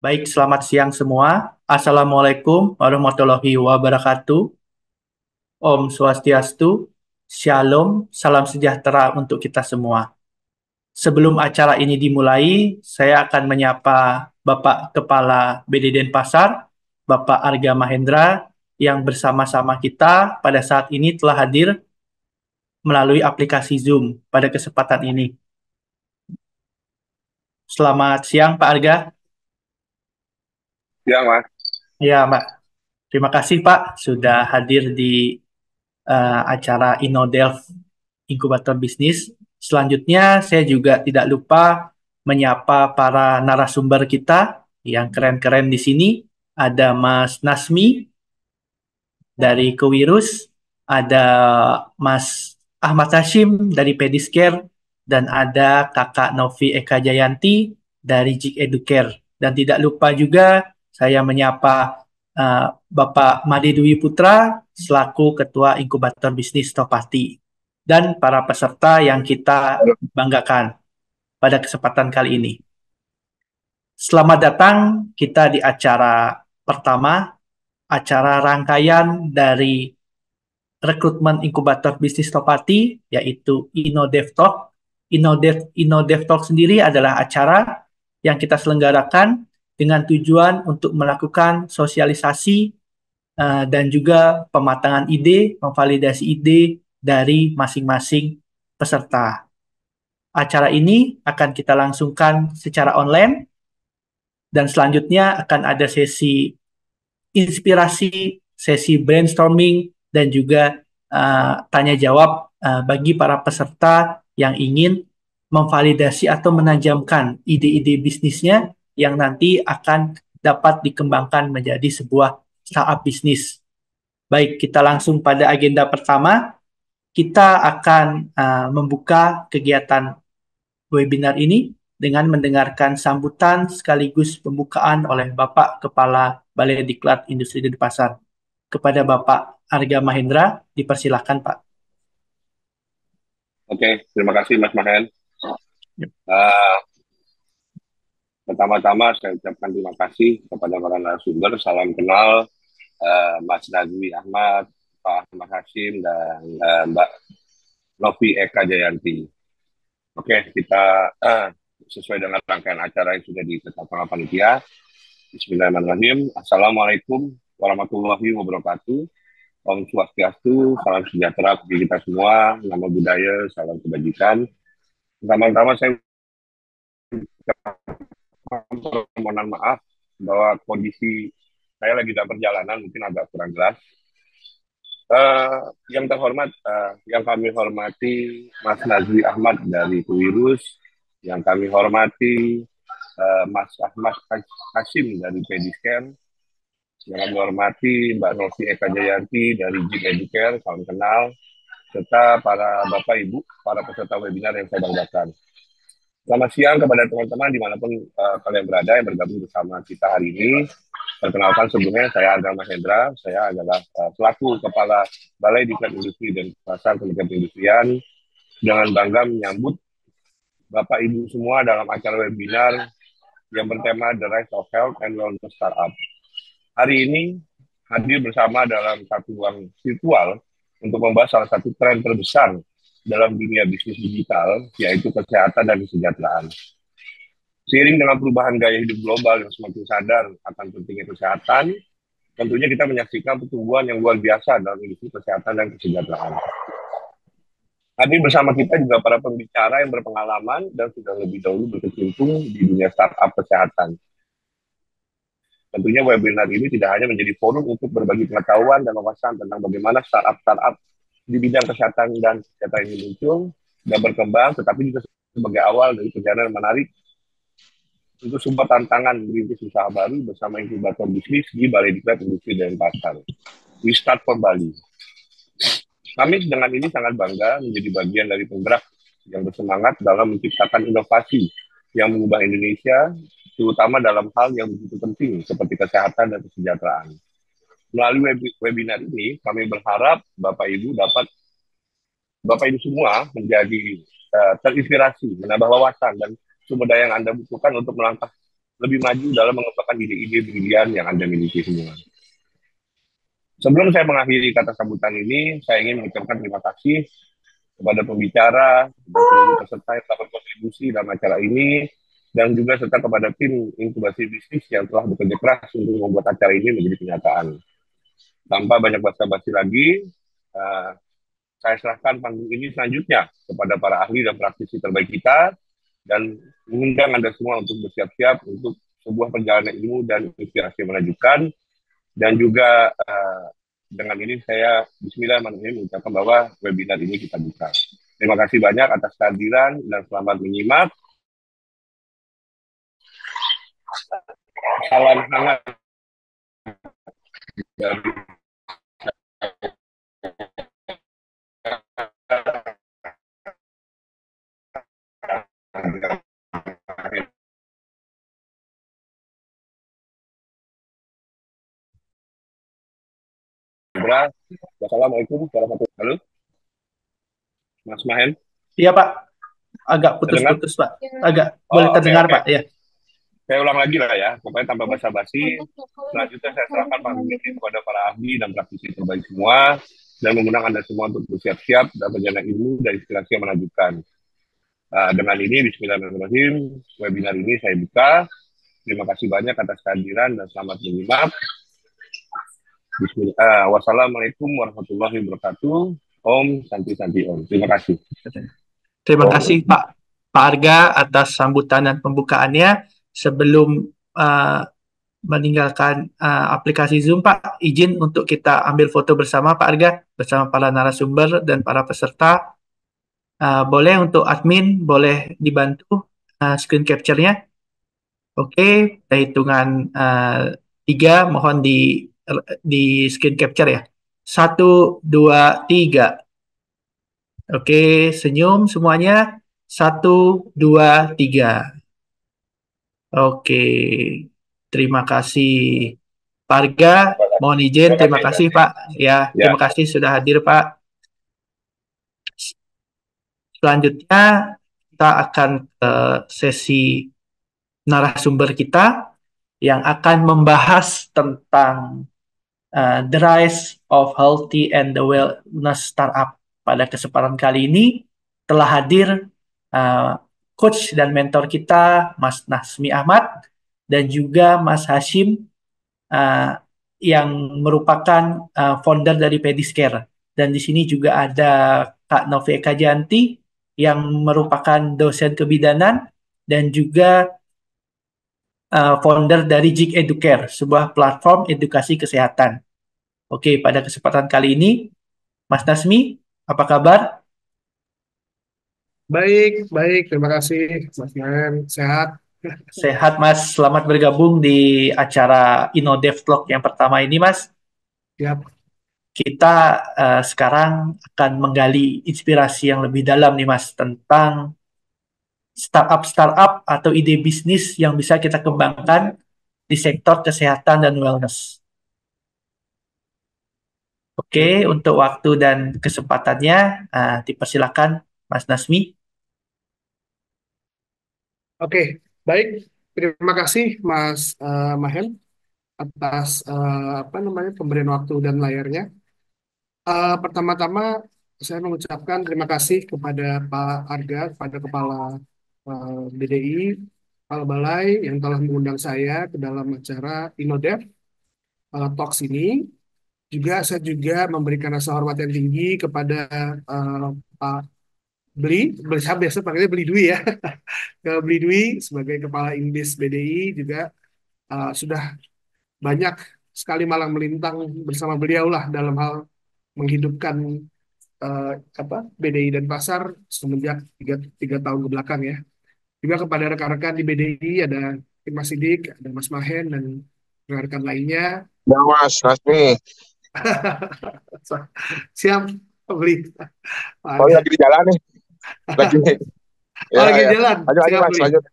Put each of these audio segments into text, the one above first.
Baik, selamat siang semua. Assalamualaikum warahmatullahi wabarakatuh. Om Swastiastu, Shalom, salam sejahtera untuk kita semua. Sebelum acara ini dimulai, saya akan menyapa Bapak Kepala BD Denpasar, Bapak Arga Mahendra, yang bersama-sama kita pada saat ini telah hadir melalui aplikasi Zoom pada kesempatan ini. Selamat siang, Pak Arga. Ya, Mas. Ya, Mbak. Terima kasih, Pak, sudah hadir di acara InnoDelv Inkubator Bisnis. Selanjutnya, saya juga tidak lupa menyapa para narasumber kita yang keren-keren di sini. Ada Mas Nasmi dari Kewirus, ada Mas Ahmad Hashim dari Pediscare, dan ada Kakak Novi Eka Jayanti dari Jik Educare. Dan tidak lupa juga saya menyapa Bapak Made Dwi Putra selaku Ketua Inkubator Bisnis Topati dan para peserta yang kita banggakan pada kesempatan kali ini. Selamat datang kita di acara pertama, acara rangkaian dari rekrutmen inkubator bisnis Topati, yaitu InnoDev Talk. InnoDev Talk sendiri adalah acara yang kita selenggarakan dengan tujuan untuk melakukan sosialisasi dan juga pematangan ide, memvalidasi ide dari masing-masing peserta. Acara ini akan kita langsungkan secara online dan selanjutnya akan ada sesi inspirasi, sesi brainstorming, dan juga tanya jawab bagi para peserta yang ingin memvalidasi atau menajamkan ide-ide bisnisnya yang nanti akan dapat dikembangkan menjadi sebuah startup bisnis. Baik, kita langsung pada agenda pertama. Kita akan membuka kegiatan webinar ini dengan mendengarkan sambutan sekaligus pembukaan oleh Bapak Kepala Balai Diklat Industri Denpasar. Kepada Bapak Arga Mahendra, dipersilakan Pak. Oke, terima kasih Mas Mahen. Uh, Pertama-tama saya ucapkan terima kasih kepada para narasumber. Salam kenal Mas Nazwi Ahmad, Pak Ahmad Hashim, dan Mbak Novi Eka Jayanti. Oke, kita sesuai dengan rangkaian acara yang sudah ditetapkan oleh panitia. Bismillahirrahmanirrahim. Assalamualaikum warahmatullahi wabarakatuh. Om Swastiastu, salam sejahtera bagi kita semua, nama budaya, salam kebajikan. Pertama-tama saya permohonan maaf bahwa kondisi saya lagi dalam perjalanan mungkin agak kurang jelas. Yang terhormat, yang kami hormati Mas Nazwi Ahmad dari Kewirus, yang kami hormati Mas Ahmad Hashim dari Pediscare, yang kami hormati Mbak Novi Eka Jayanti dari Jik Educare, salam kenal, serta para Bapak Ibu, para peserta webinar yang saya banggakan. Selamat siang kepada teman-teman dimanapun kalian berada yang bergabung bersama kita hari ini. Perkenalkan sebelumnya saya Arga Mahendra, saya adalah selaku Kepala Balai Diklat Industri dan Pasar Kementerian Perindustrian dengan bangga menyambut Bapak Ibu semua dalam acara webinar yang bertema The Rise of Health and Wellness Startup. Hari ini hadir bersama dalam satu ruang virtual untuk membahas salah satu tren terbesar dalam dunia bisnis digital, yaitu kesehatan dan kesejahteraan. Seiring dengan perubahan gaya hidup global yang semakin sadar akan pentingnya kesehatan, tentunya kita menyaksikan pertumbuhan yang luar biasa dalam industri kesehatan dan kesejahteraan. Hadir bersama kita juga para pembicara yang berpengalaman dan sudah lebih dahulu berkecimpung di dunia startup kesehatan. Tentunya webinar ini tidak hanya menjadi forum untuk berbagi pengetahuan dan wawasan tentang bagaimana startup-startup di bidang kesehatan dan kesehatan ini muncul dan berkembang, tetapi juga sebagai awal dari perjalanan menarik untuk sebuah tantangan merintis usaha baru bersama inkubator bisnis di Balai Diklat Industri dan Pasar. We start from Bali. Kami dengan ini sangat bangga menjadi bagian dari penggerak yang bersemangat dalam menciptakan inovasi yang mengubah Indonesia, terutama dalam hal yang begitu penting seperti kesehatan dan kesejahteraan. Melalui webinar ini, kami berharap Bapak Ibu semua menjadi terinspirasi, menambah wawasan dan sumber daya yang Anda butuhkan untuk melangkah lebih maju dalam mengembangkan ide-ide brilian yang Anda miliki semua. Sebelum saya mengakhiri kata sambutan ini, saya ingin mengucapkan terima kasih kepada pembicara dan seluruh peserta yang telah berkontribusi dalam acara ini, dan juga serta kepada tim inkubasi bisnis yang telah bekerja keras untuk membuat acara ini menjadi kenyataan. Tanpa banyak basa-basi lagi, uh, saya serahkan panggung ini selanjutnya kepada para ahli dan praktisi terbaik kita, dan mengundang Anda semua untuk bersiap-siap untuk sebuah perjalanan ilmu dan inspirasi menakjubkan. Dan juga dengan ini saya bismillahirrahmanirrahim mengucapkan bahwa webinar ini kita buka. Terima kasih banyak atas kehadiran dan selamat menyimak. Salam hangat dari Indra. Wassalamualaikum warahmatullahi wabarakatuh. Halo, Mas Mahen, Iya Pak, agak terdengar? putus-putus Pak. Agak boleh Oh, oke, terdengar oke. Pak, ya. Saya ulang lagi lah ya, pokoknya tanpa basa-basi. Selanjutnya saya serahkan panggung ini kepada para ahli dan praktisi terbaik semua, dan mengundang Anda semua untuk bersiap-siap dan perjalanan ilmu dan inspirasi yang menakjubkan. Dengan ini, bismillahirrahmanirrahim, webinar ini saya buka. Terima kasih banyak atas kehadiran dan selamat menyimak. Bismillah. Wassalamualaikum warahmatullahi wabarakatuh. Om Santi Santi Om. Terima kasih. Terima kasih Pak Arga atas sambutan dan pembukaannya. Sebelum uh, meninggalkan aplikasi Zoom, Pak, izin untuk kita ambil foto bersama Pak Arga, bersama para narasumber dan para peserta. Boleh untuk admin, boleh dibantu screen capture-nya. Oke, hitungan 3, mohon di screen capture ya. 1, 2, 3. Oke, senyum semuanya. 1, 2, 3. Oke, terima kasih Pak Arga. Mohon izin, Terima terima kasih. kasih Pak. Ya, Ya. terima kasih sudah hadir Pak. Selanjutnya kita akan ke sesi narasumber kita yang akan membahas tentang the rise of healthy and the wellness startup. Pada kesempatan kali ini telah hadir uh, coach dan mentor kita Mas Nasmi Ahmad dan juga Mas Hashim uh, yang merupakan founder dari Pediscare. Dan di sini juga ada Kak Novi Eka Janti yang merupakan dosen kebidanan dan juga founder dari Jig Educare, sebuah platform edukasi kesehatan. Oke, pada kesempatan kali ini, Mas Nasmi, apa kabar? Baik, baik. Terima kasih, Mas Nan. Sehat? Sehat, Mas. Selamat bergabung di acara InnoDev Talk yang pertama ini, Mas. Siap. Kita sekarang akan menggali inspirasi yang lebih dalam nih, Mas, tentang startup-startup atau ide bisnis yang bisa kita kembangkan di sektor kesehatan dan wellness. Oke, untuk waktu dan kesempatannya, dipersilakan Mas Nasmi. Oke, baik. Terima kasih, Mas Mahen, atas apa namanya pemberian waktu dan layarnya. Pertama-tama, saya mengucapkan terima kasih kepada Pak Arga, kepada Kepala BDI, Kepala Balai yang telah mengundang saya ke dalam acara InnoDev Talks ini. Saya juga memberikan rasa hormat yang tinggi kepada Pak saya biasa panggilnya Beli Dwi ya, ke Beli Dwi sebagai Kepala Inbis BDI juga sudah banyak sekali malang melintang bersama beliau lah dalam hal menghidupkan eh, apa BDI dan pasar semenjak tiga tahun ke belakang ya. Juga kepada rekan-rekan di BDI ada Mas Sidik, ada Mas Mahen dan rekan-rekan lainnya. Ya Mas Rasmi, Siap, Beli. oh lagi di jalan nih, lagi Oh, ya lagi ya. jalan. Lanjut aja Siap, Mas, Beli. lanjut.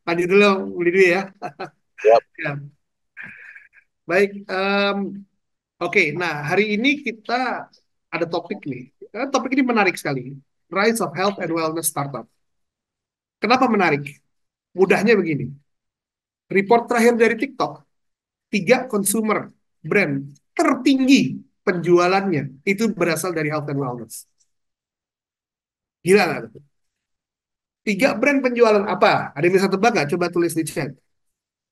Lanjut dulu, Beli dulu ya. Siap. Siap. Baik, oke. Nah, hari ini kita ada topik nih. Topik ini menarik sekali. Rise of Health and Wellness Startup. Kenapa menarik? Mudahnya begini. report terakhir dari TikTok, 3 consumer brand tertinggi penjualannya itu berasal dari health and wellness. Gila nggak tuh? 3 brand penjualan apa? Ada yang bisa tebak nggak? Coba tulis di chat.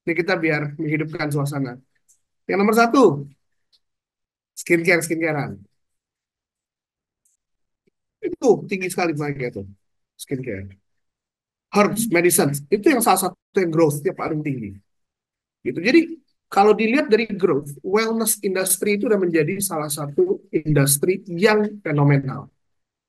Ini kita biar menghidupkan suasana. Yang nomor 1, skincarean. Itu tinggi sekali naiknya tuh, skincare. Herbs, medicines, itu yang salah satu yang growth-nya paling tinggi. Gitu. Jadi kalau dilihat dari growth, wellness industry itu sudah menjadi salah satu industri yang fenomenal.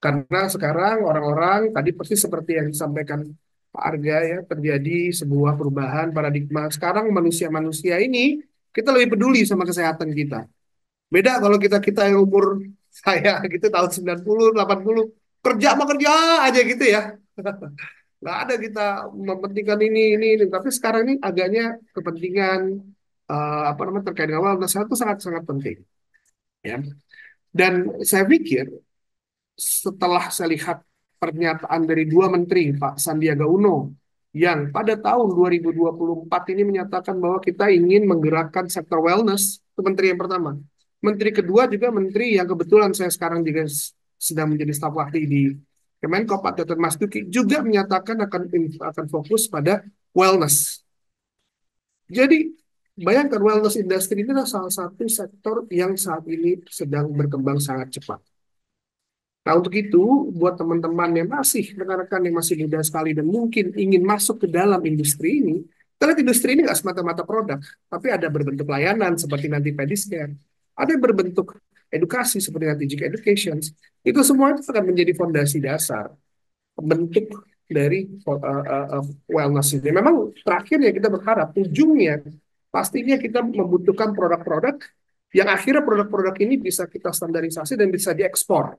Karena sekarang orang-orang tadi persis seperti yang disampaikan Pak Arga ya, terjadi sebuah perubahan paradigma. Sekarang manusia-manusia ini kita lebih peduli sama kesehatan kita. Beda kalau kita yang umur saya gitu tahun 90, 80, kerja sama kerja aja gitu ya. Nggak ada kita mementingkan ini. Tapi sekarang ini agaknya kepentingan apa namanya terkait dengan wellness itu sangat-sangat penting. Ya. Dan saya pikir setelah saya lihat pernyataan dari 2 menteri, Pak Sandiaga Uno, yang pada tahun 2024 ini menyatakan bahwa kita ingin menggerakkan sektor wellness, itu menteri yang pertama. Menteri kedua juga menteri yang kebetulan saya sekarang juga sedang menjadi staf ahli di Kemenkop, Dr. Mas Duki, juga menyatakan akan fokus pada wellness. Jadi bayangkan wellness industry ini adalah salah satu sektor yang saat ini sedang berkembang sangat cepat. Nah, untuk itu, buat teman-teman yang masih, rekan-rekan yang masih muda sekali dan mungkin ingin masuk ke dalam industri ini, karena industri ini nggak semata-mata produk, tapi ada berbentuk layanan seperti nanti Pediscare, ada yang berbentuk edukasi seperti nanti Jik Education, itu semua itu akan menjadi fondasi dasar, bentuk dari wellness ini. Memang terakhirnya kita berharap, ujungnya, pastinya kita membutuhkan produk-produk yang akhirnya produk-produk ini bisa kita standarisasi dan bisa diekspor.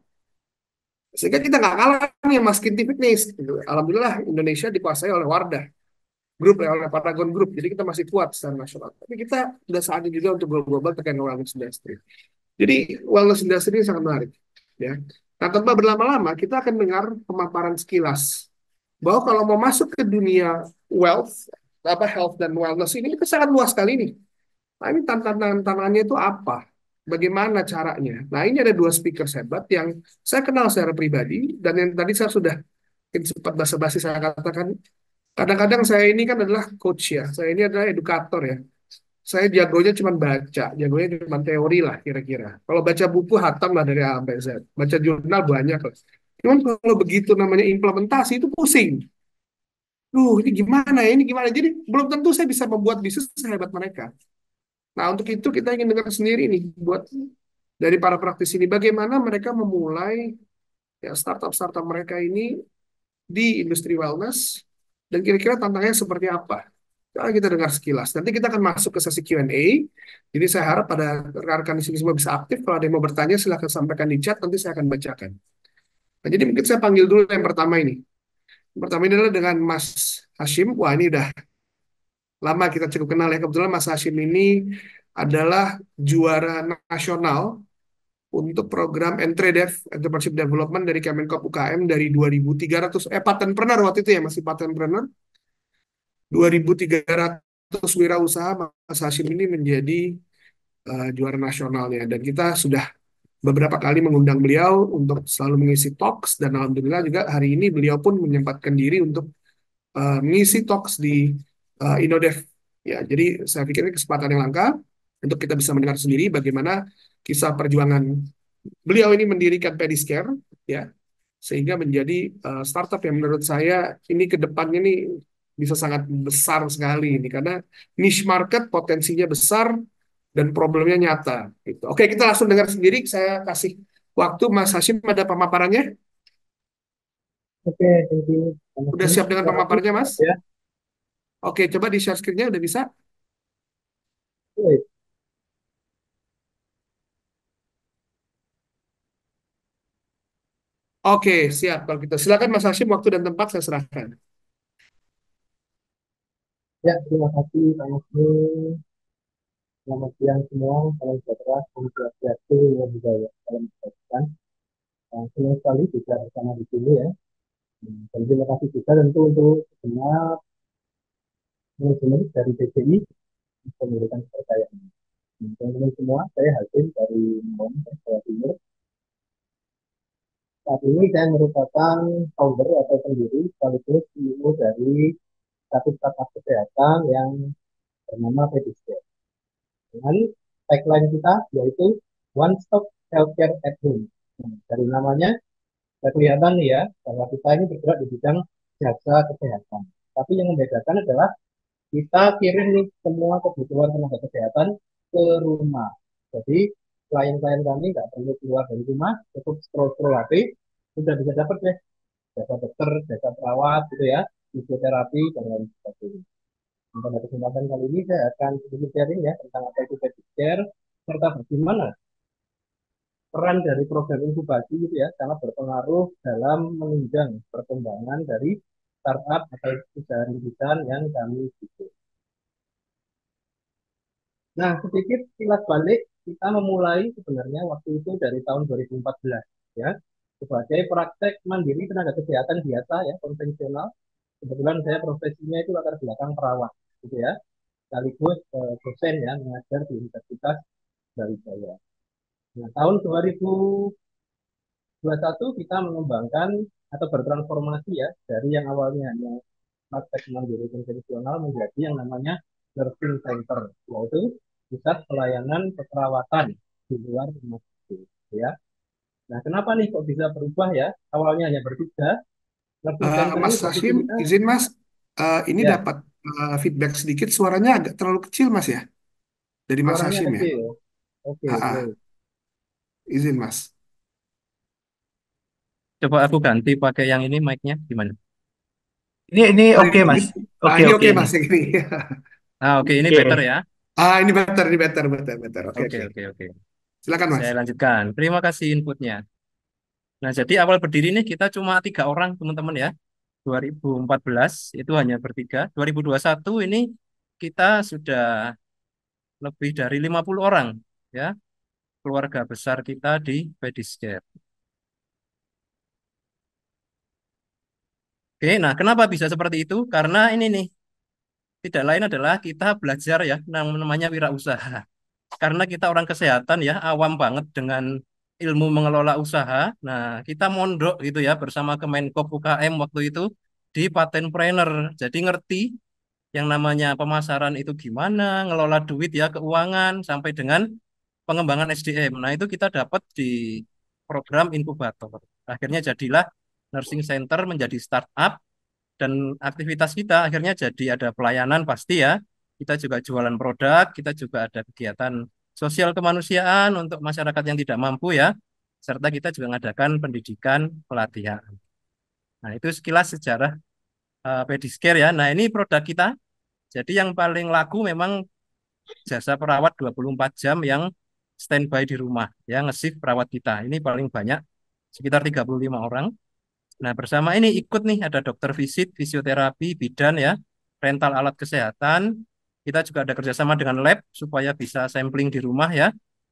Sehingga kita nggak kalah nih sama Scientific Fitness. Alhamdulillah Indonesia dikuasai oleh Wardah Group, oleh Paragon Group. Jadi kita masih kuat secara nasional. Tapi kita udah saatnya juga untuk global terkait dengan wellness industry. Jadi wellness industry ini sangat menarik. Ya. Nah, tanpa berlama-lama kita akan dengar pemaparan sekilas bahwa kalau mau masuk ke dunia health dan wellness ini itu sangat luas sekali nih. Nah, ini tantangannya itu apa? Bagaimana caranya? Nah, ini ada 2 speaker hebat yang saya kenal secara pribadi dan yang tadi saya sudah sempat basa-basi saya katakan, kadang-kadang saya ini kan adalah coach ya, saya ini adalah edukator ya. Saya jagonya cuma baca, jagonya cuma teori lah kira-kira. Kalau baca buku hatam lah dari A sampai Z, baca jurnal banyak lah. Cuman kalau begitu namanya implementasi itu pusing. Ini gimana ya, ini gimana? Jadi belum tentu saya bisa membuat bisnis sehebat mereka. Nah, untuk itu kita ingin dengar sendiri nih buat dari para praktisi ini bagaimana mereka memulai ya startup-startup mereka ini di industri wellness dan kira-kira tantangannya seperti apa. Nah, kita dengar sekilas. Nanti kita akan masuk ke sesi Q&A. Jadi saya harap pada rekan-rekan di sini semua bisa aktif. Kalau ada yang mau bertanya silahkan sampaikan di chat, nanti saya akan bacakan. Nah, jadi mungkin saya panggil dulu yang pertama ini. Yang pertama ini adalah dengan Mas Hashim. Wah, ini udah lama kita cukup kenal ya. Kebetulan Mas Hashim ini adalah juara nasional untuk program Entrepreneurship Development dari Kemenkop UKM dari 2.300 patenpreneur waktu itu ya, masih patenpreneur. 2.300 wirausaha Mas Hashim ini menjadi juara nasionalnya dan kita sudah beberapa kali mengundang beliau untuk selalu mengisi talks dan alhamdulillah juga hari ini beliau pun menyempatkan diri untuk mengisi talks di Innodev. Ya, jadi saya pikir ini kesempatan yang langka untuk kita bisa mendengar sendiri bagaimana kisah perjuangan beliau ini mendirikan Pediscare, ya, sehingga menjadi startup yang menurut saya ini ke depannya ini bisa sangat besar sekali ini karena niche market potensinya besar dan problemnya nyata. Gitu. Oke, kita langsung dengar sendiri. Saya kasih waktu Mas Hashim ada pemaparannya. Oke, thank you. Udah siap dengan Suara pemaparannya, Mas? ya. Oke, coba di share screen-nya udah bisa. Wait. Oke, siap. Kalau gitu, silakan Mas Hashim, waktu dan tempat saya serahkan. Ya, terima kasih Pak Musni. Selamat siang semua, salam sejahtera, salam swastiastu, ya budaya, salam kebajikan. Senang sekali bisa bersama di sini ya. Dan terima kasih juga tentu untuk segenap manajemen dari BCI bisa memberikan kepercayaan. Teman-teman semua, saya Hasim dari Malang, Jawa Timur. Saat ini saya merupakan founder atau pendiri sekaligus CEO dari satu startup kesehatan yang bernama Pediscare. Dengan tagline kita yaitu One Stop Healthcare at Home. Nah, dari namanya sudah kelihatan nih ya bahwa kita ini bergerak di bidang jasa kesehatan. Tapi yang membedakan adalah kita kirim nih semua kebutuhan tenaga kesehatan ke rumah. Jadi klien-klien kami nggak perlu keluar dari rumah, cukup scroll-scroll HP, sudah bisa dapat deh jasa dokter, jasa perawat gitu ya, fisioterapi dan lain sebagainya. Nah, pada kesempatan kali ini saya akan sedikit sharing ya tentang apa itu Basic Care serta bagaimana peran dari program inkubasi gitu ya sangat berpengaruh dalam menunjang perkembangan dari startup atau usaha rintisan yang kami ikuti. Nah, sedikit kilas balik, kita memulai sebenarnya waktu itu dari tahun 2014 ya, sebagai praktek mandiri tenaga kesehatan biasa ya, konvensional. Kebetulan saya profesinya itu latar belakang perawat gitu ya, sekaligus dosen ya, mengajar di Universitas Brawijaya. Nah, tahun 2021 kita mengembangkan atau bertransformasi ya, dari yang awalnya hanya praktek mandiri konvensional menjadi yang namanya nursing center, yaitu pusat pelayanan keperawatan di luar rumah sakit ya. Nah, kenapa nih kok bisa berubah ya? Awalnya hanya bertiga, nursing center ini Mas bagi Hashim, kita izin Mas, ini ya, dapat feedback sedikit, suaranya agak terlalu kecil Mas ya, dari Mas suaranya Hashim ya. kecil. Oke, baik. Izin Mas. Coba aku ganti pakai yang ini mic-nya gimana? Ini Oh, oke Mas. Oke ini oke oke ini. Mas ini. Ah, oke, ini better Oke. ya. Ini better. Oke, Oke, oke. oke, oke. Silakan Mas. Saya lanjutkan. Terima kasih inputnya. Nah, jadi awal berdiri ini kita cuma 3 orang, teman-teman ya. 2014 itu hanya bertiga. 2021 ini kita sudah lebih dari 50 orang ya, keluarga besar kita di Pediscare. Oke, nah kenapa bisa seperti itu? Karena ini nih, tidak lain adalah kita belajar ya, namanya wirausaha. Karena kita orang kesehatan ya, awam banget dengan ilmu mengelola usaha. Nah, kita mondok gitu ya bersama Kemenkop UKM waktu itu di Patenpreneur. Jadi ngerti yang namanya pemasaran itu gimana, ngelola duit ya, keuangan sampai dengan pengembangan SDM. Nah, itu kita dapat di program inkubator. Akhirnya jadilah nursing center menjadi startup dan aktivitas kita akhirnya jadi ada pelayanan pasti ya. Kita juga jualan produk, kita juga ada kegiatan sosial kemanusiaan untuk masyarakat yang tidak mampu ya. Serta kita juga mengadakan pendidikan pelatihan. Nah, itu sekilas sejarah Pediscare ya. Nah, ini produk kita. Jadi yang paling laku memang jasa perawat 24 jam yang standby di rumah ya, nge-shift perawat kita. Ini paling banyak sekitar 35 orang. Nah, bersama ini ikut nih ada dokter visit, fisioterapi, bidan ya, rental alat kesehatan. Kita juga ada kerjasama dengan lab supaya bisa sampling di rumah ya.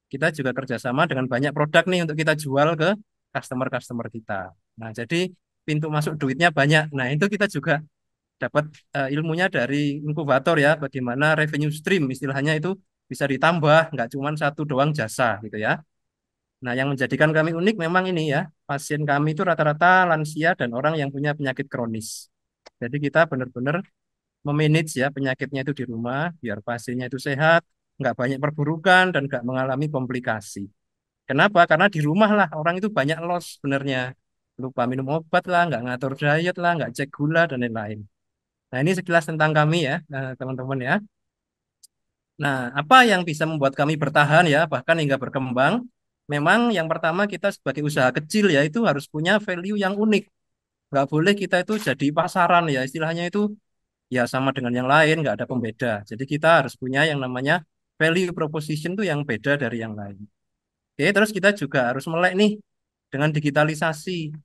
Kita juga kerjasama dengan banyak produk nih untuk kita jual ke customer-customer kita. Nah, jadi pintu masuk duitnya banyak. Nah, itu kita juga dapat ilmunya dari inkubator ya, bagaimana revenue stream istilahnya itu bisa ditambah, nggak cuma satu doang jasa gitu ya. Nah, yang menjadikan kami unik memang ini ya, pasien kami itu rata-rata lansia dan orang yang punya penyakit kronis. Jadi kita benar-benar memanage ya penyakitnya itu di rumah, biar pasiennya itu sehat, nggak banyak perburukan dan nggak mengalami komplikasi. Kenapa? Karena di rumah lah orang itu banyak loss sebenarnya. Lupa minum obat lah, nggak ngatur diet lah, nggak cek gula dan lain-lain. Nah, ini sekilas tentang kami ya, teman-teman ya. Nah, apa yang bisa membuat kami bertahan ya, bahkan hingga berkembang? Memang yang pertama kita sebagai usaha kecil ya, itu harus punya value yang unik. Nggak boleh kita itu jadi pasaran ya, istilahnya itu ya sama dengan yang lain, nggak ada pembeda. Jadi kita harus punya yang namanya value proposition tuh yang beda dari yang lain. Oke, terus kita juga harus melek nih dengan digitalisasi.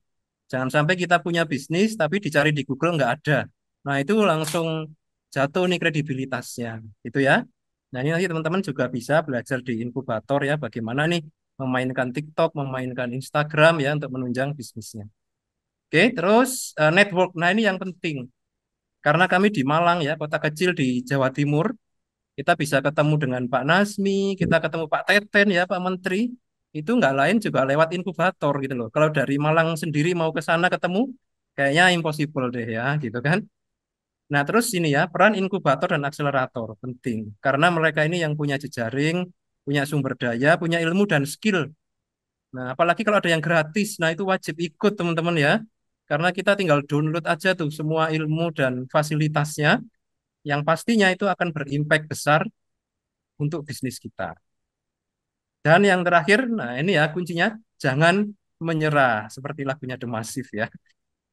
Jangan sampai kita punya bisnis tapi dicari di Google nggak ada. Nah, itu langsung jatuh nih kredibilitasnya. Itu ya. Nah, ini nanti teman-teman juga bisa belajar di inkubator ya bagaimana nih memainkan TikTok, memainkan Instagram ya untuk menunjang bisnisnya. Oke, terus network. Nah, ini yang penting. Karena kami di Malang ya, kota kecil di Jawa Timur, kita bisa ketemu dengan Pak Nasmi, kita ketemu Pak Teten ya, Pak Menteri. Itu nggak lain juga lewat inkubator gitu loh. Kalau dari Malang sendiri mau ke sana ketemu, kayaknya impossible deh ya, gitu kan. Nah, terus ini ya, peran inkubator dan akselerator penting. Karena mereka ini yang punya jejaring, punya sumber daya, punya ilmu dan skill. Nah, apalagi kalau ada yang gratis, nah itu wajib ikut teman-teman ya. Karena kita tinggal download aja tuh semua ilmu dan fasilitasnya, yang pastinya itu akan berimpact besar untuk bisnis kita. Dan yang terakhir, nah ini ya kuncinya, jangan menyerah, seperti lagunya The Massive ya.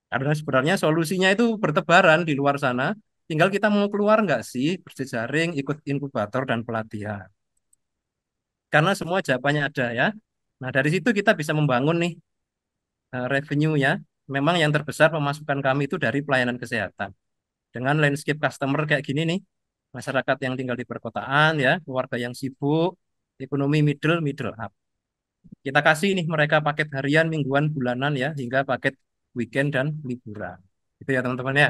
Karena sebenarnya solusinya itu bertebaran di luar sana, tinggal kita mau keluar nggak sih, berjejaring, ikut inkubator dan pelatihan. Karena semua jawabannya ada ya. Nah, dari situ kita bisa membangun nih revenue ya. Memang yang terbesar pemasukan kami itu dari pelayanan kesehatan. Dengan landscape customer kayak gini nih, masyarakat yang tinggal di perkotaan ya, keluarga yang sibuk, ekonomi middle up. Kita kasih nih mereka paket harian, mingguan, bulanan ya, hingga paket weekend dan liburan. Itu ya teman-teman ya.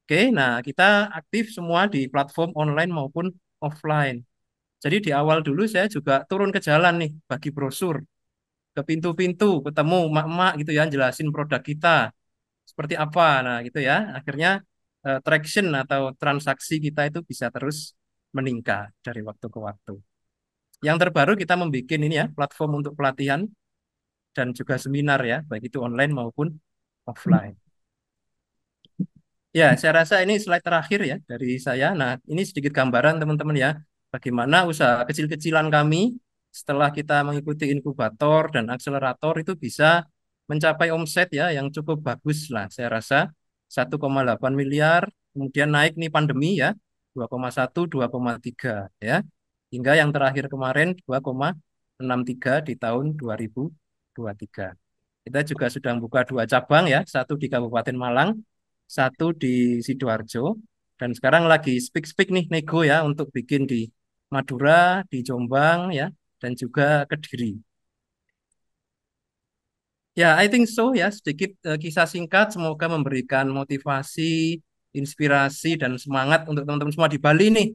Oke, nah kita aktif semua di platform online maupun offline. Jadi di awal dulu saya juga turun ke jalan nih, bagi brosur ke pintu-pintu, ketemu mak-mak gitu ya, jelasin produk kita seperti apa. Nah, gitu ya. Akhirnya traction atau transaksi kita itu bisa terus meningkat dari waktu ke waktu. Yang terbaru kita membuat ini ya, platform untuk pelatihan dan juga seminar ya, baik itu online maupun offline. Ya, saya rasa ini slide terakhir ya dari saya. Nah, ini sedikit gambaran teman-teman ya, bagaimana usaha kecil-kecilan kami setelah kita mengikuti inkubator dan akselerator itu bisa mencapai omset ya yang cukup bagus lah. Saya rasa 1,8 miliar, kemudian naik nih pandemi ya, 2,1, 2,3 ya. Hingga yang terakhir kemarin 2,63 di tahun 2023. Kita juga sudah buka 2 cabang ya, satu di Kabupaten Malang, satu di Sidoarjo, dan sekarang lagi speak-speak nih nego ya untuk bikin di Madura, di Jombang ya, dan juga Kediri. Ya, I think so ya, sedikit kisah singkat semoga memberikan motivasi, inspirasi, dan semangat untuk teman-teman semua di Bali nih,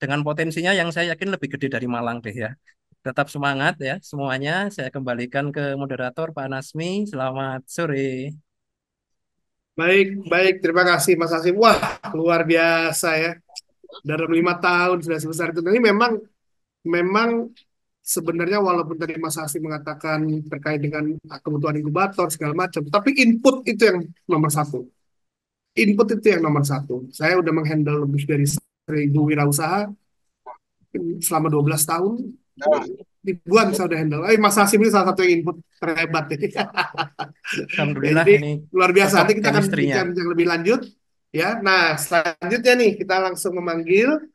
dengan potensinya yang saya yakin lebih gede dari Malang deh ya. Tetap semangat ya semuanya, saya kembalikan ke moderator Pak Nasmi, selamat sore. Baik, baik. Terima kasih Mas Hasim. Wah, luar biasa ya. Dalam 5 tahun sudah sebesar itu. Ini memang sebenarnya walaupun tadi Mas Hasim mengatakan terkait dengan kebutuhan inkubator segala macam, tapi input itu yang nomor satu. Input itu yang nomor satu. Saya udah menghandle lebih dari 1.000 wirausaha selama 12 tahun. Ribuan saya udah handle. Mas Hasim ini salah satu yang input terhebat. Ya, Alhamdulillah jadi ini luar biasa. cocok Nanti kita akan chemistry-nya. bincang lebih lanjut. Ya, nah selanjutnya nih kita langsung memanggil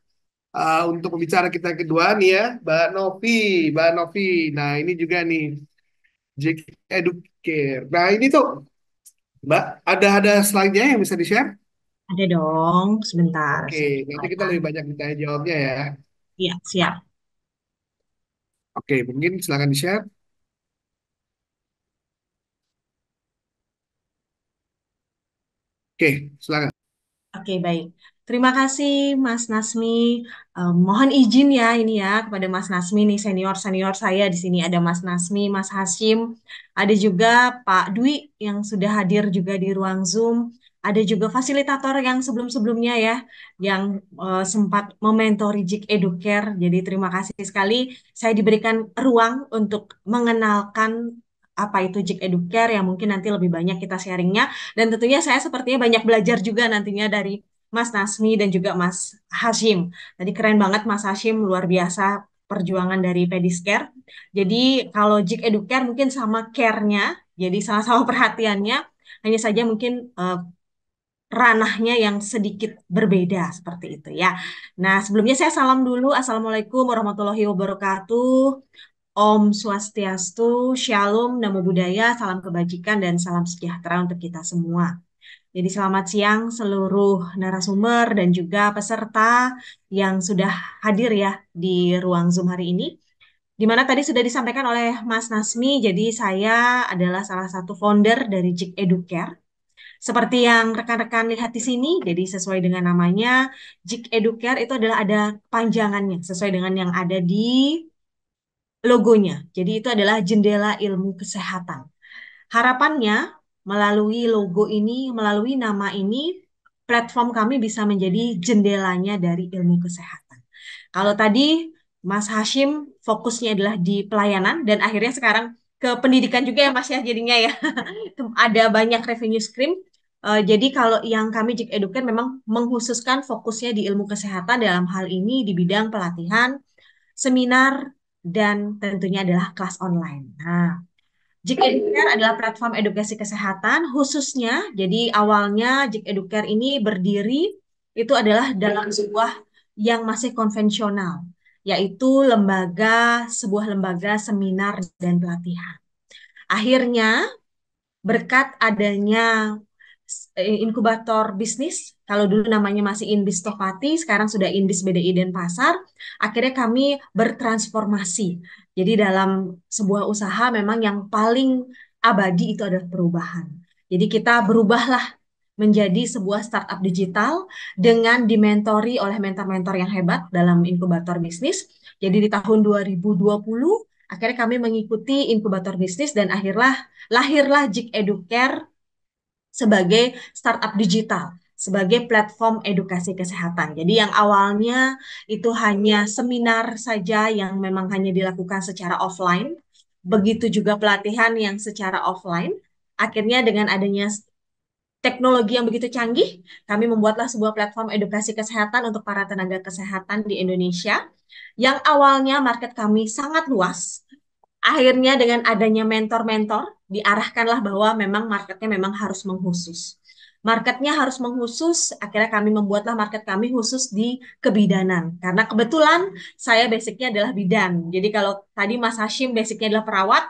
untuk pembicara kita yang kedua nih ya, Mbak Novi, Mbak Novi. Nah ini juga nih Jik Educare. Nah ini tuh Mbak ada slide-nya yang bisa di-share? Ada dong, sebentar. Oke, Saya nanti kita buatkan. lebih banyak ditanya jawabnya ya. Iya, siap. Oke, mungkin silakan di-share. Oke, silakan. Oke, baik. Terima kasih Mas Nasmi. Mohon izin ya ini ya kepada Mas Nasmi nih senior-senior saya di sini ada Mas Nasmi, Mas Hashim, ada juga Pak Dwi yang sudah hadir juga di ruang Zoom. Ada juga fasilitator yang sebelum-sebelumnya ya yang sempat mementori JIK Educare. Jadi terima kasih sekali saya diberikan ruang untuk mengenalkan apa itu JIK Educare yang mungkin nanti lebih banyak kita sharingnya. Dan tentunya saya sepertinya banyak belajar juga nantinya dari Mas Nasmi dan juga Mas Hashim. Tadi keren banget Mas Hashim, luar biasa perjuangan dari Pediscare. Jadi kalau Jik Educare mungkin sama care-nya, jadi sama-sama perhatiannya, hanya saja mungkin ranahnya yang sedikit berbeda seperti itu ya. Nah sebelumnya saya salam dulu, Assalamualaikum warahmatullahi wabarakatuh. Om Swastiastu, Shalom, Namo Buddhaya, salam kebajikan dan salam sejahtera untuk kita semua. Jadi selamat siang seluruh narasumber dan juga peserta yang sudah hadir ya di ruang Zoom hari ini. Di mana tadi sudah disampaikan oleh Mas Nasmi, jadi saya adalah salah satu founder dari JIK Educare. Seperti yang rekan-rekan lihat di sini, jadi sesuai dengan namanya, JIK Educare itu adalah ada panjangannya, sesuai dengan yang ada di logonya. Jadi itu adalah jendela ilmu kesehatan. Harapannya melalui logo ini, melalui nama ini, platform kami bisa menjadi jendelanya dari ilmu kesehatan. Kalau tadi Mas Hashim fokusnya adalah di pelayanan dan akhirnya sekarang ke pendidikan juga ya Mas ya jadinya ya. Ada banyak revenue stream. Jadi kalau yang kami JIK Educare memang mengkhususkan fokusnya di ilmu kesehatan dalam hal ini di bidang pelatihan, seminar, dan tentunya adalah kelas online. Nah, JIK Educare adalah platform edukasi kesehatan khususnya. Jadi awalnya JIK Educare ini berdiri itu adalah dalam sebuah yang masih konvensional, yaitu sebuah lembaga seminar dan pelatihan. Akhirnya berkat adanya inkubator bisnis, kalau dulu namanya masih Inbis Topati, sekarang sudah Inbis BDI Denpasar, akhirnya kami bertransformasi. Jadi dalam sebuah usaha memang yang paling abadi itu adalah perubahan. Jadi kita berubahlah menjadi sebuah startup digital dengan dimentori oleh mentor-mentor yang hebat dalam inkubator bisnis. Jadi di tahun 2020 akhirnya kami mengikuti inkubator bisnis dan lahirlah JIK Educare sebagai startup digital, sebagai platform edukasi kesehatan. Jadi yang awalnya itu hanya seminar saja yang memang hanya dilakukan secara offline, begitu juga pelatihan yang secara offline. Akhirnya dengan adanya teknologi yang begitu canggih, kami membuatlah sebuah platform edukasi kesehatan untuk para tenaga kesehatan di Indonesia yang awalnya market kami sangat luas. Akhirnya dengan adanya mentor-mentor, diarahkanlah bahwa memang marketnya memang harus mengkhusus. Marketnya harus mengkhusus, akhirnya kami membuatlah market kami khusus di kebidanan. Karena kebetulan saya basicnya adalah bidan. Jadi kalau tadi Mas Hashim basicnya adalah perawat,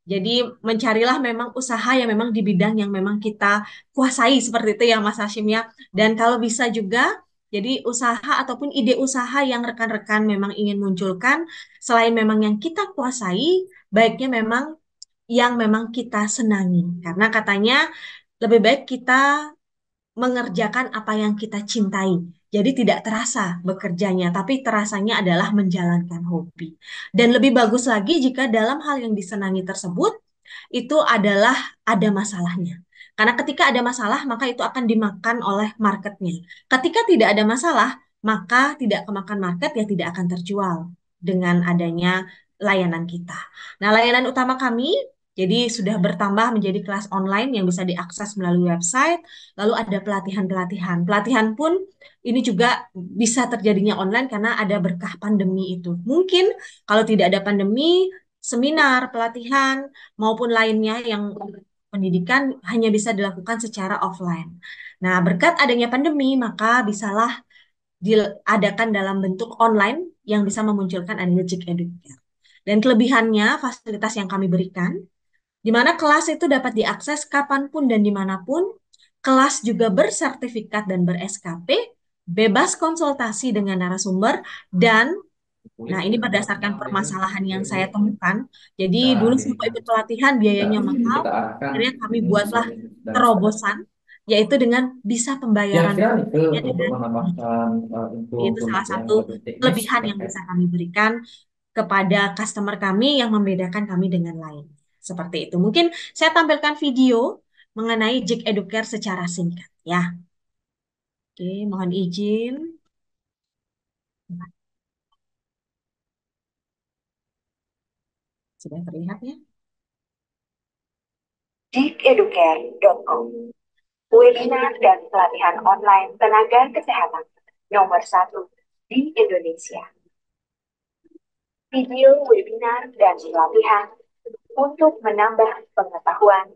jadi mencarilah memang usaha yang memang di bidang yang memang kita kuasai seperti itu ya Mas Hashim ya. Dan kalau bisa juga, jadi usaha ataupun ide usaha yang rekan-rekan memang ingin munculkan, selain memang yang kita kuasai, baiknya memang yang memang kita senangi. Karena katanya lebih baik kita mengerjakan apa yang kita cintai. Jadi tidak terasa bekerjanya, tapi terasanya adalah menjalankan hobi. Dan lebih bagus lagi jika dalam hal yang disenangi tersebut itu adalah ada masalahnya. Karena ketika ada masalah, maka itu akan dimakan oleh marketnya. Ketika tidak ada masalah, maka tidak kemakan market, ya tidak akan terjual dengan adanya layanan kita. Nah, layanan utama kami jadi sudah bertambah menjadi kelas online yang bisa diakses melalui website. Lalu ada pelatihan-pelatihan. Pelatihan pun ini juga bisa terjadinya online karena ada berkah pandemi itu. Mungkin kalau tidak ada pandemi, seminar, pelatihan, maupun lainnya yang pendidikan hanya bisa dilakukan secara offline. Nah, berkat adanya pandemi, maka bisalah diadakan dalam bentuk online yang bisa memunculkan adanya JIK Educare. Dan kelebihannya, fasilitas yang kami berikan, di mana kelas itu dapat diakses kapanpun dan dimanapun. Kelas juga bersertifikat dan ber-SKP, bebas konsultasi dengan narasumber, dan nah ini berdasarkan permasalahan yang saya temukan. Jadi dulu semua ikut pelatihan biayanya mahal, akhirnya kami buatlah terobosan, yaitu dengan bisa pembayaran dengan itu salah satu kelebihan yang bisa kami berikan kepada customer kami yang membedakan kami dengan lain. Seperti itu. Mungkin saya tampilkan video mengenai JIK Educare secara singkat ya. Oke, mohon izin. Sudah terlihat ya? jikeducare.com, webinar dan pelatihan online tenaga kesehatan nomor 1 di Indonesia. Video webinar dan pelatihan untuk menambah pengetahuan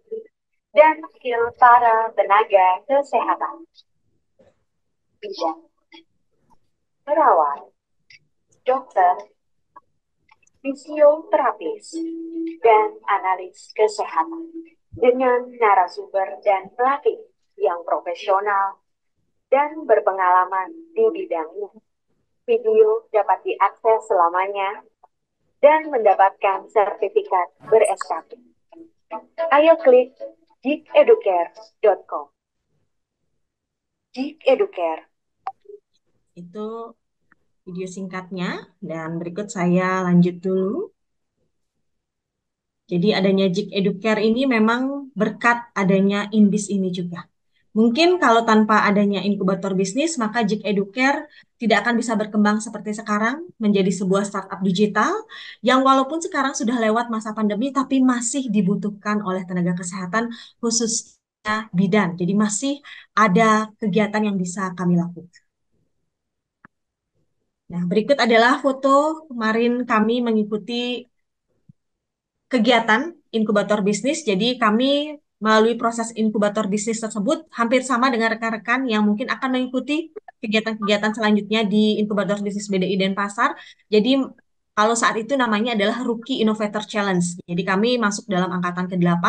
dan skill para tenaga kesehatan. Bidan, perawat, dokter, fisioterapis, dan analis kesehatan dengan narasumber dan pelatih yang profesional dan berpengalaman di bidangnya. Video dapat diakses selamanya dan mendapatkan sertifikat ber-SKP. Ayo klik jikeducare.com. Geek Educare. Itu video singkatnya, dan berikut saya lanjut dulu. Jadi adanya Geek Educare ini memang berkat adanya Inbis ini juga. Mungkin kalau tanpa adanya inkubator bisnis, maka Geek Educare tidak akan bisa berkembang seperti sekarang, menjadi sebuah startup digital yang walaupun sekarang sudah lewat masa pandemi, tapi masih dibutuhkan oleh tenaga kesehatan, khususnya bidan. Jadi masih ada kegiatan yang bisa kami lakukan. Nah, berikut adalah foto kemarin kami mengikuti kegiatan inkubator bisnis. Jadi kami melalui proses inkubator bisnis tersebut hampir sama dengan rekan-rekan yang mungkin akan mengikuti kegiatan-kegiatan selanjutnya di inkubator bisnis BDI Denpasar. Jadi kalau saat itu namanya adalah Rookie Innovator Challenge. Jadi kami masuk dalam angkatan ke-8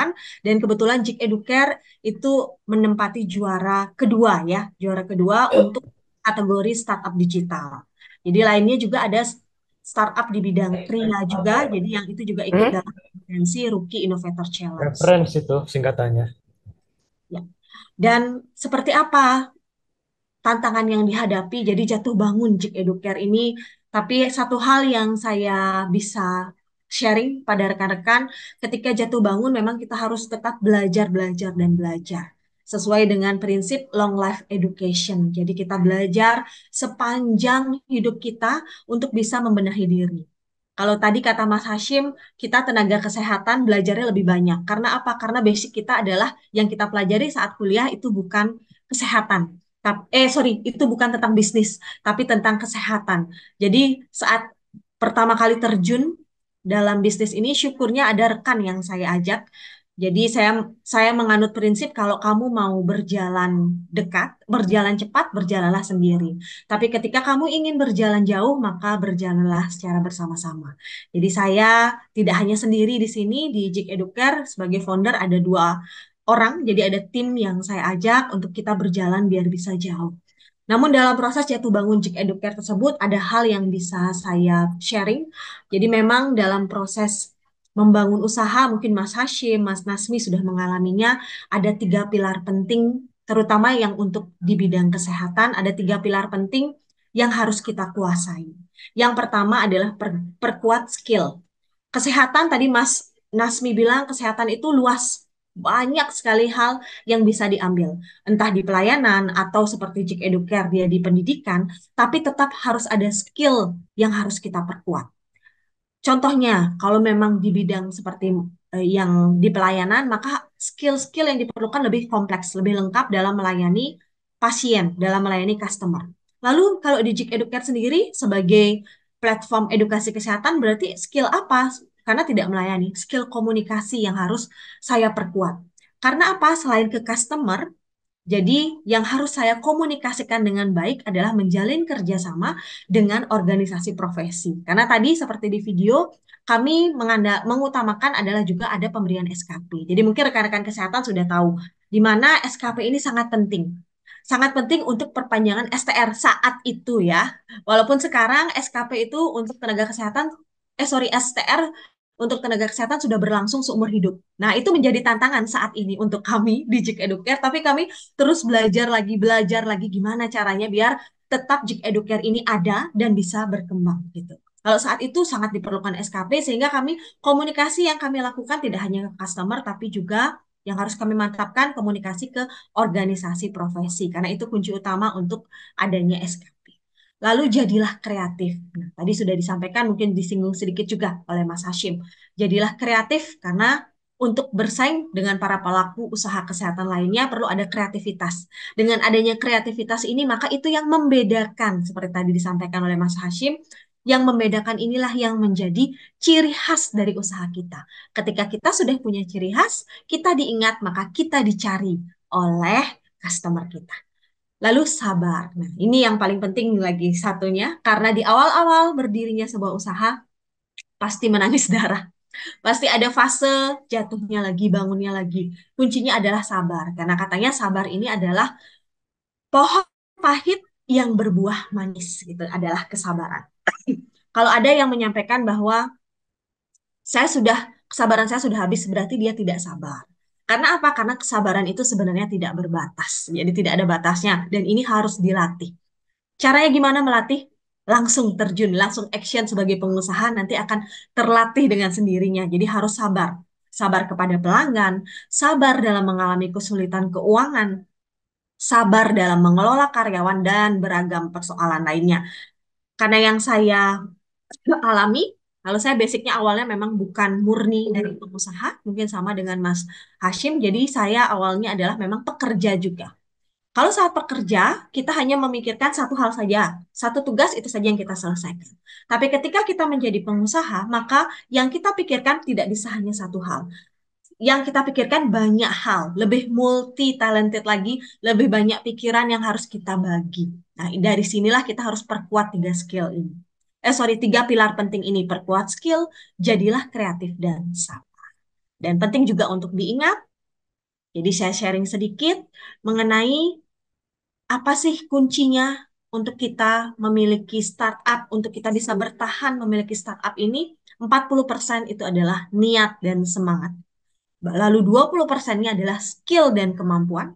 dan kebetulan Geek Educare itu menempati juara kedua ya, juara kedua untuk kategori startup digital. Jadi lainnya juga ada startup di bidang kria juga, jadi yang itu juga ikut dalam konferensi Rookie Innovator Challenge. Reference itu singkatannya. Ya. Dan seperti apa tantangan yang dihadapi, jadi jatuh bangun Geek Educare ini, tapi satu hal yang saya bisa sharing pada rekan-rekan, ketika jatuh bangun memang kita harus tetap belajar, belajar, dan belajar. Sesuai dengan prinsip long life education. Jadi kita belajar sepanjang hidup kita untuk bisa membenahi diri. Kalau tadi kata Mas Hashim, kita tenaga kesehatan belajarnya lebih banyak. Karena apa? Karena basic kita adalah yang kita pelajari saat kuliah itu bukan kesehatan. Itu bukan tentang bisnis, tapi tentang kesehatan. Jadi saat pertama kali terjun dalam bisnis ini, syukurnya ada rekan yang saya ajak. Jadi saya menganut prinsip kalau kamu mau berjalan dekat, berjalan cepat, berjalanlah sendiri. Tapi ketika kamu ingin berjalan jauh, maka berjalanlah secara bersama-sama. Jadi saya tidak hanya sendiri di sini, di Geek Educare sebagai founder ada 2 orang, jadi ada tim yang saya ajak untuk kita berjalan biar bisa jauh. Namun dalam proses jatuh bangun Geek Educare tersebut ada hal yang bisa saya sharing. Jadi memang dalam proses membangun usaha, mungkin Mas Hashim, Mas Nasmi sudah mengalaminya, ada 3 pilar penting, terutama yang untuk di bidang kesehatan, ada 3 pilar penting yang harus kita kuasai. Yang pertama adalah perkuat skill. Kesehatan tadi Mas Nasmi bilang kesehatan itu luas, banyak sekali hal yang bisa diambil. Entah di pelayanan atau seperti Geek Educare dia di pendidikan, tapi tetap harus ada skill yang harus kita perkuat. Contohnya, kalau memang di bidang seperti yang di pelayanan, maka skill-skill yang diperlukan lebih kompleks, lebih lengkap dalam melayani pasien, dalam melayani customer. Lalu kalau di Geek Educare sendiri sebagai platform edukasi kesehatan berarti skill apa? Karena tidak melayani, skill komunikasi yang harus saya perkuat. Karena apa? Selain ke customer, jadi yang harus saya komunikasikan dengan baik adalah menjalin kerjasama dengan organisasi profesi. Karena tadi seperti di video, kami mengutamakan adalah juga ada pemberian SKP. Jadi mungkin rekan-rekan kesehatan sudah tahu di mana SKP ini sangat penting. Sangat penting untuk perpanjangan STR saat itu ya. Walaupun sekarang SKP itu untuk tenaga kesehatan, STR untuk tenaga kesehatan sudah berlangsung seumur hidup. Nah, itu menjadi tantangan saat ini untuk kami di Geek Educare, tapi kami terus belajar lagi gimana caranya biar tetap Geek Educare ini ada dan bisa berkembang gitu. Kalau saat itu sangat diperlukan SKP sehingga kami komunikasi yang kami lakukan tidak hanya ke customer tapi juga yang harus kami mantapkan komunikasi ke organisasi profesi karena itu kunci utama untuk adanya SKP. Lalu jadilah kreatif. Nah, tadi sudah disampaikan, mungkin disinggung sedikit juga oleh Mas Hashim. Jadilah kreatif karena untuk bersaing dengan para pelaku usaha kesehatan lainnya perlu ada kreativitas. Dengan adanya kreativitas ini, maka itu yang membedakan, seperti tadi disampaikan oleh Mas Hashim, yang membedakan inilah yang menjadi ciri khas dari usaha kita. Ketika kita sudah punya ciri khas, kita diingat, maka kita dicari oleh customer kita. Lalu sabar. Nah, ini yang paling penting lagi satunya, karena di awal-awal berdirinya sebuah usaha, pasti menangis darah. Pasti ada fase jatuhnya lagi, bangunnya lagi. Kuncinya adalah sabar. Karena katanya sabar ini adalah pohon pahit yang berbuah manis. Gitu adalah kesabaran. Kalau ada yang menyampaikan bahwa kesabaran saya sudah habis, berarti dia tidak sabar. Karena apa? Karena kesabaran itu sebenarnya tidak berbatas. Jadi tidak ada batasnya dan ini harus dilatih. Caranya gimana melatih? Langsung terjun, langsung action sebagai pengusaha nanti akan terlatih dengan sendirinya. Jadi harus sabar. Sabar kepada pelanggan, sabar dalam mengalami kesulitan keuangan, sabar dalam mengelola karyawan, dan beragam persoalan lainnya. Karena yang saya alami, kalau saya basicnya awalnya memang bukan murni dari pengusaha, mungkin sama dengan Mas Hashim, jadi saya awalnya adalah memang pekerja juga. Kalau saat pekerja, kita hanya memikirkan satu hal saja, satu tugas itu saja yang kita selesaikan. Tapi ketika kita menjadi pengusaha, maka yang kita pikirkan tidak bisa hanya satu hal. Yang kita pikirkan banyak hal, lebih multi talented lagi, lebih banyak pikiran yang harus kita bagi. Nah, dari sinilah kita harus perkuat tiga skill ini. Tiga pilar penting ini, perkuat skill, jadilah kreatif dan sabar. Dan penting juga untuk diingat, jadi saya sharing sedikit mengenai apa sih kuncinya untuk kita memiliki startup, untuk kita bisa bertahan memiliki startup ini, 40% itu adalah niat dan semangat. Lalu 20%-nya adalah skill dan kemampuan,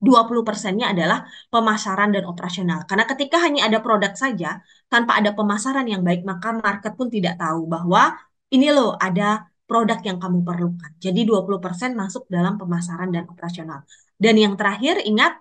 20%-nya adalah pemasaran dan operasional. Karena ketika hanya ada produk saja, tanpa ada pemasaran yang baik, maka market pun tidak tahu bahwa ini loh ada produk yang kamu perlukan. Jadi 20% masuk dalam pemasaran dan operasional. Dan yang terakhir, ingat,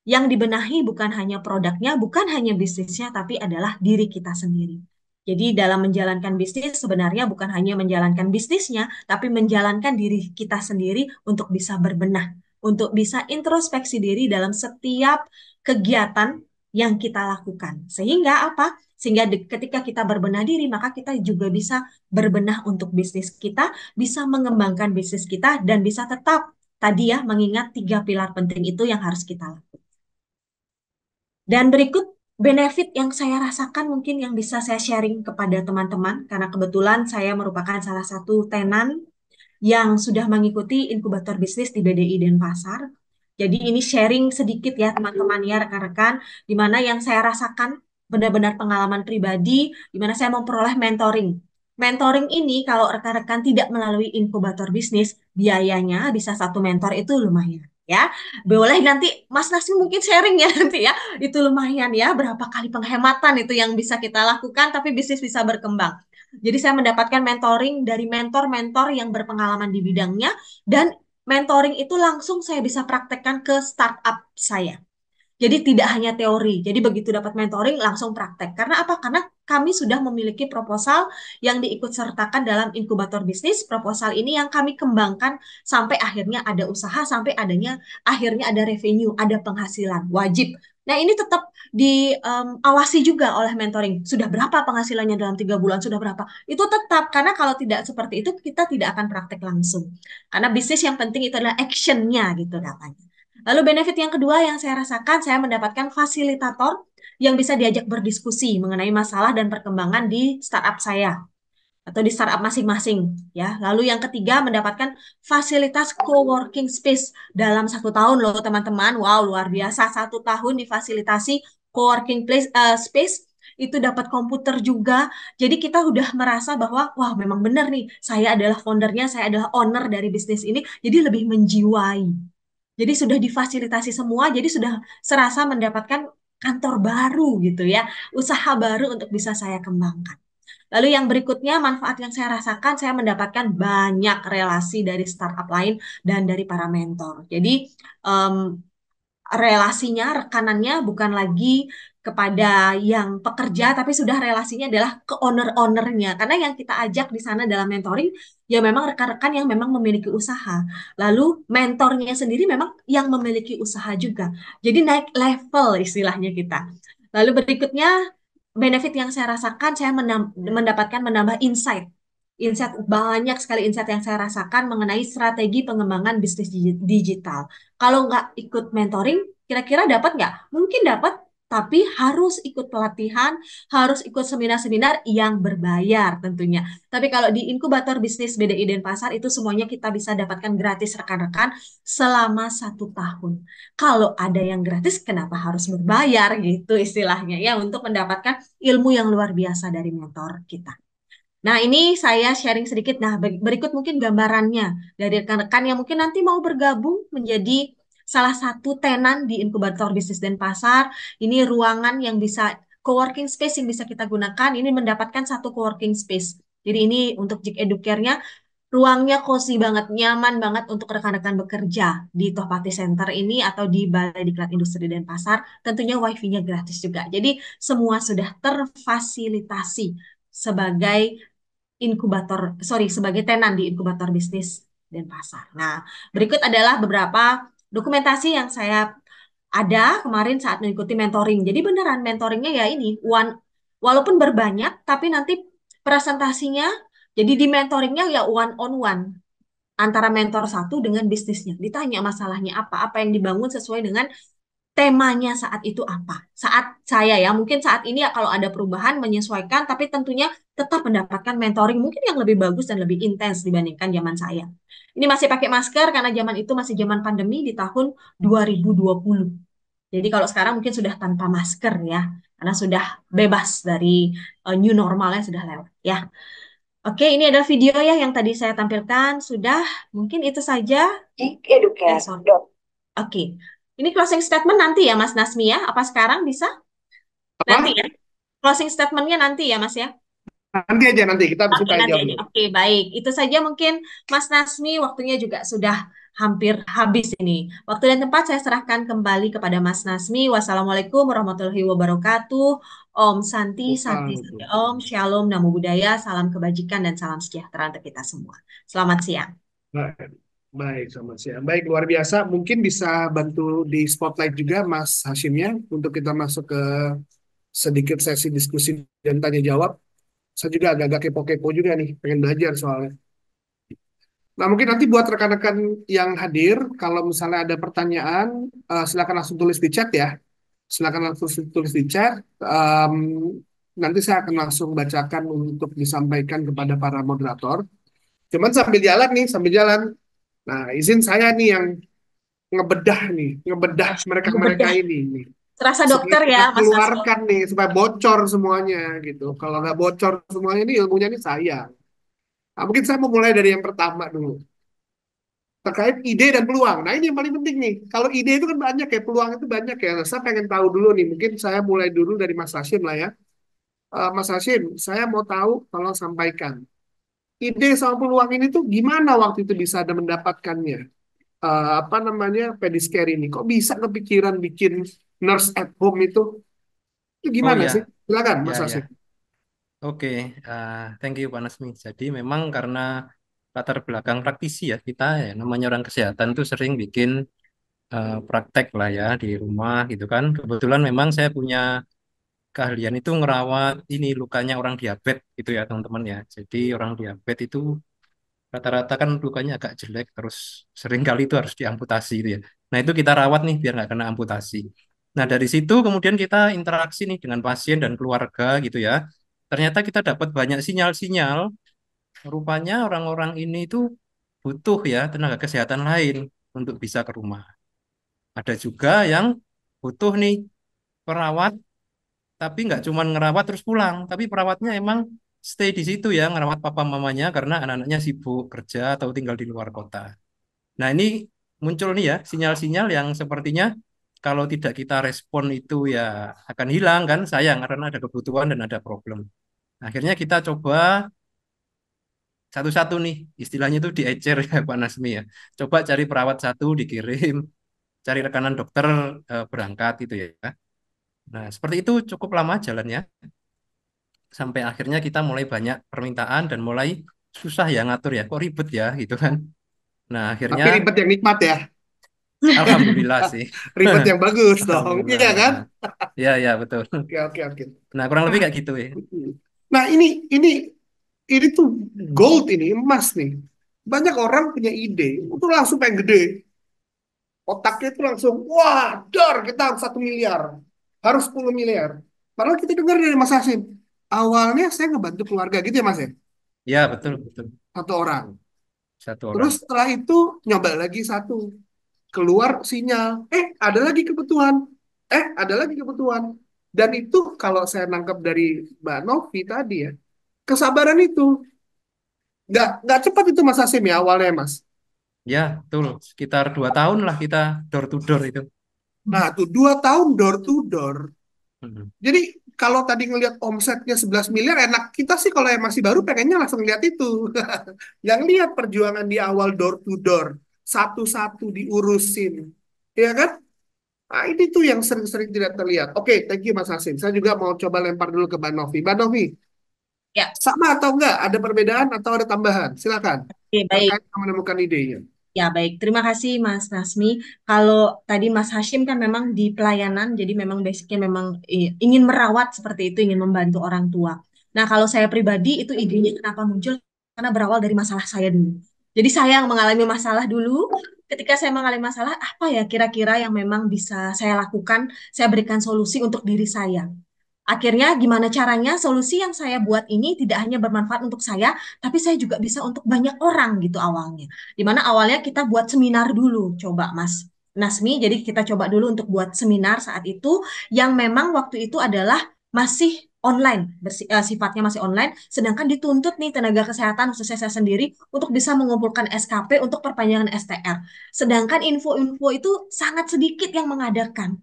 yang dibenahi bukan hanya produknya, bukan hanya bisnisnya, tapi adalah diri kita sendiri. Jadi dalam menjalankan bisnis sebenarnya bukan hanya menjalankan bisnisnya, tapi menjalankan diri kita sendiri untuk bisa berbenah, untuk bisa introspeksi diri dalam setiap kegiatan yang kita lakukan. Sehingga apa? Sehingga ketika kita berbenah diri, maka kita juga bisa berbenah untuk bisnis kita, bisa mengembangkan bisnis kita, dan bisa tetap tadi ya mengingat tiga pilar penting itu yang harus kita lakukan. Dan berikut benefit yang saya rasakan mungkin yang bisa saya sharing kepada teman-teman, karena kebetulan saya merupakan salah satu tenan yang sudah mengikuti inkubator bisnis di BDI Denpasar. Jadi ini sharing sedikit ya teman-teman ya rekan-rekan, di mana yang saya rasakan benar-benar pengalaman pribadi, di mana saya memperoleh mentoring. Mentoring ini kalau rekan-rekan tidak melalui inkubator bisnis, biayanya bisa satu mentor itu lumayan ya. Boleh nanti Mas Nasmi mungkin sharing ya nanti ya. Itu lumayan ya, berapa kali penghematan itu yang bisa kita lakukan tapi bisnis bisa berkembang. Jadi saya mendapatkan mentoring dari mentor-mentor yang berpengalaman di bidangnya, dan mentoring itu langsung saya bisa praktekkan ke startup saya. Jadi tidak hanya teori. Jadi begitu dapat mentoring langsung praktek. Karena apa? Karena kami sudah memiliki proposal yang diikut sertakan dalam inkubator bisnis. Proposal ini yang kami kembangkan sampai akhirnya ada usaha, sampai akhirnya ada revenue, ada penghasilan wajib. Nah, ini tetap diawasi juga oleh mentoring. Sudah berapa penghasilannya dalam 3 bulan? Sudah berapa? Itu tetap, karena kalau tidak seperti itu, kita tidak akan praktek langsung. Karena bisnis yang penting itu adalah action-nya gitu katanya. Lalu benefit yang kedua yang saya rasakan, saya mendapatkan fasilitator yang bisa diajak berdiskusi mengenai masalah dan perkembangan di startup saya atau di startup masing-masing ya. Lalu yang ketiga, mendapatkan fasilitas co-working space dalam 1 tahun loh teman-teman. Wow, luar biasa, 1 tahun difasilitasi co-working space, itu dapat komputer juga. Jadi kita udah merasa bahwa wah memang benar nih, saya adalah foundernya, saya adalah owner dari bisnis ini, jadi lebih menjiwai. Jadi sudah difasilitasi semua, jadi sudah serasa mendapatkan kantor baru gitu ya, usaha baru untuk bisa saya kembangkan. Lalu yang berikutnya, manfaat yang saya rasakan, saya mendapatkan banyak relasi dari startup lain dan dari para mentor. Jadi em, relasinya, rekanannya bukan lagi kepada yang pekerja, tapi sudah relasinya adalah ke owner-ownernya. Karena yang kita ajak di sana dalam mentoring, ya memang rekan-rekan yang memang memiliki usaha. Lalu mentornya sendiri memang yang memiliki usaha juga. Jadi naik level istilahnya kita. Lalu berikutnya, benefit yang saya rasakan, saya mendapatkan menambah insight. Insight, banyak sekali insight yang saya rasakan mengenai strategi pengembangan bisnis digital. Kalau nggak ikut mentoring, kira-kira dapat nggak? Mungkin dapat, tapi harus ikut pelatihan, harus ikut seminar-seminar yang berbayar tentunya. Tapi kalau di inkubator bisnis BDI Denpasar itu semuanya kita bisa dapatkan gratis rekan-rekan selama 1 tahun. Kalau ada yang gratis, kenapa harus berbayar gitu istilahnya ya, untuk mendapatkan ilmu yang luar biasa dari mentor kita. Nah, ini saya sharing sedikit. Nah, berikut mungkin gambarannya dari rekan-rekan yang mungkin nanti mau bergabung menjadi salah satu tenan di inkubator bisnis dan pasar. Ini ruangan yang bisa coworking space yang bisa kita gunakan. Ini mendapatkan satu coworking space. Jadi ini untuk Jik Educare-nya ruangnya cozy banget, nyaman banget untuk rekan-rekan bekerja di Tohpati Center ini atau di Balai Diklat Industri dan Pasar. Tentunya wifi-nya gratis juga. Jadi semua sudah terfasilitasi sebagai sebagai tenan di inkubator bisnis dan pasar. Nah, berikut adalah beberapa dokumentasi yang saya ada kemarin saat mengikuti mentoring. Jadi beneran mentoringnya ya ini walaupun berbanyak, tapi nanti presentasinya jadi di mentoringnya ya one on one antara mentor satu dengan bisnisnya. Ditanya masalahnya apa, apa yang dibangun sesuai dengan temanya saat itu apa. Saat saya ya, mungkin saat ini ya kalau ada perubahan menyesuaikan, tapi tentunya tetap mendapatkan mentoring mungkin yang lebih bagus dan lebih intens dibandingkan zaman saya. Ini masih pakai masker karena zaman itu masih zaman pandemi di tahun 2020. Jadi kalau sekarang mungkin sudah tanpa masker ya, karena sudah bebas dari new normalnya sudah lewat ya. Oke, ini ada video ya yang tadi saya tampilkan. Sudah, mungkin itu saja. Sorry. Oke, ini closing statement nanti ya Mas Nasmi ya? Apa sekarang bisa? Nanti Apa? ya? Closing statementnya nanti ya Mas ya? Nanti aja, nanti kita Oke, tanya nanti jawab aja. dulu. Oke, baik. Itu saja mungkin Mas Nasmi, waktunya juga sudah hampir habis ini. Waktu dan tempat saya serahkan kembali kepada Mas Nasmi. Wassalamualaikum warahmatullahi wabarakatuh. Om Santi, Santi, Santi Om, Shalom, Namo Buddhaya, salam kebajikan dan salam sejahtera untuk kita semua. Selamat siang. Baik, baik, selamat siang. Baik, luar biasa. Mungkin bisa bantu di spotlight juga Mas Hashimnya untuk kita masuk ke sedikit sesi diskusi dan tanya jawab. Saya juga agak-agak kepo-kepo juga nih, pengen belajar soalnya. Nah, mungkin nanti buat rekan-rekan yang hadir, kalau misalnya ada pertanyaan, silakan langsung tulis di chat ya. Silakan langsung tulis di chat. Nanti saya akan langsung bacakan untuk disampaikan kepada para moderator. Cuman sambil jalan nih, sambil jalan. Nah, izin saya nih yang ngebedah mereka-mereka ini nih. Terasa Supaya dokter kita ya, Mas Hasto. keluarkan nih, supaya bocor semuanya gitu. Kalau nggak bocor semuanya ini ilmunya ini sayang. Nah, mungkin saya mau mulai dari yang pertama dulu. Terkait ide dan peluang. Nah, ini yang paling penting nih. Kalau ide itu kan banyak ya, peluang itu banyak ya. Nah, saya pengen tahu dulu nih, mungkin saya mulai dulu dari Mas Hashim lah ya. Mas Hashim, saya mau tahu, tolong sampaikan. Ide sama peluang ini tuh gimana waktu itu bisa ada mendapatkannya? Apa namanya, pedicare ini? Kok bisa kepikiran bikin nurse at home itu? Itu Oh gimana ya, sih? Silakan, Mas ya, ya. Hashim. Oke, thank you Pak Nasmi. Jadi memang karena latar belakang praktisi ya kita ya namanya orang kesehatan tuh sering bikin praktek lah ya di rumah gitu kan. Kebetulan memang saya punya keahlian itu ngerawat ini lukanya orang diabetes gitu ya teman-teman ya. Jadi orang diabetes itu rata-rata kan lukanya agak jelek terus sering kali itu harus diamputasi gitu ya. Nah itu kita rawat nih biar nggak kena amputasi. Nah dari situ kemudian kita interaksi nih dengan pasien dan keluarga gitu ya. Ternyata kita dapat banyak sinyal-sinyal rupanya orang-orang ini itu butuh ya tenaga kesehatan lain untuk bisa ke rumah. Ada juga yang butuh nih perawat tapi nggak cuma ngerawat terus pulang, tapi perawatnya emang stay di situ ya, ngerawat papa mamanya karena anak-anaknya sibuk kerja atau tinggal di luar kota. Nah, ini muncul nih ya sinyal-sinyal yang sepertinya kalau tidak kita respon itu ya akan hilang kan, sayang karena ada kebutuhan dan ada problem. Akhirnya kita coba satu-satu nih, istilahnya itu diecer ya Pak Nasmi ya. Coba cari perawat satu dikirim, cari rekanan dokter berangkat gitu ya. Nah, seperti itu cukup lama jalannya. Sampai akhirnya kita mulai banyak permintaan dan mulai susah ya ngatur ya, kok ribet ya gitu kan. Nah akhirnya Tapi ribet yang nikmat ya. alhamdulillah sih. Ribet yang bagus dong. Alhamdulillah. Iya kan? Ya ya betul. Oke, oke, oke. Nah kurang lebih Nah, kayak gitu ya. nah ini tuh gold ini, emas nih. Banyak orang punya ide, itu langsung pengen gede. Otaknya itu langsung, wah, kita harus 1 miliar. Harus 10 miliar. Padahal kita dengar dari Mas Hasim. Awalnya saya ngebantu keluarga gitu ya Mas ya? Ya betul betul. Satu orang. Satu Terus orang. setelah itu nyoba lagi satu. Keluar sinyal. Ada lagi kebutuhan. Ada lagi kebutuhan. Dan itu kalau saya nangkap dari Mbak Novi tadi ya, kesabaran itu. Nggak cepat itu Mas Hasim ya awalnya Mas. Ya, betul. Sekitar 2 tahun lah kita door to door itu. Nah tuh 2 tahun door to door. Mhm. Jadi kalau tadi ngelihat omsetnya 11 miliar, enak kita sih kalau yang masih baru pengennya langsung lihat itu. Yang lihat perjuangan di awal door to door, satu-satu diurusin, ya kan? Nah, ini tuh yang sering-sering tidak terlihat. Oke, thank you Mas Hasim. Saya juga mau coba lempar dulu ke Mbak Novi. Mbak Novi, Ya, sama atau enggak? Ada perbedaan atau ada tambahan? Silakan. oke, baik. Terkait menemukan idenya. Ya, baik. Terima kasih, Mas Nasmi. Kalau tadi Mas Hashim kan memang di pelayanan, jadi memang basicnya memang ingin merawat seperti itu, ingin membantu orang tua. Nah, kalau saya pribadi, itu idenya kenapa muncul? Karena berawal dari masalah saya dulu. Jadi saya yang mengalami masalah dulu. Ketika saya mengalami masalah, apa ya kira-kira yang memang bisa saya lakukan? Saya berikan solusi untuk diri saya. Akhirnya gimana caranya solusi yang saya buat ini tidak hanya bermanfaat untuk saya, tapi saya juga bisa untuk banyak orang gitu awalnya. Dimana awalnya kita buat seminar dulu, coba Mas Nasmi. Jadi kita coba dulu untuk buat seminar saat itu yang memang waktu itu adalah masih online, sifatnya masih online, sedangkan dituntut nih tenaga kesehatan khususnya saya sendiri untuk bisa mengumpulkan SKP untuk perpanjangan STR. Sedangkan info-info itu sangat sedikit yang mengadakan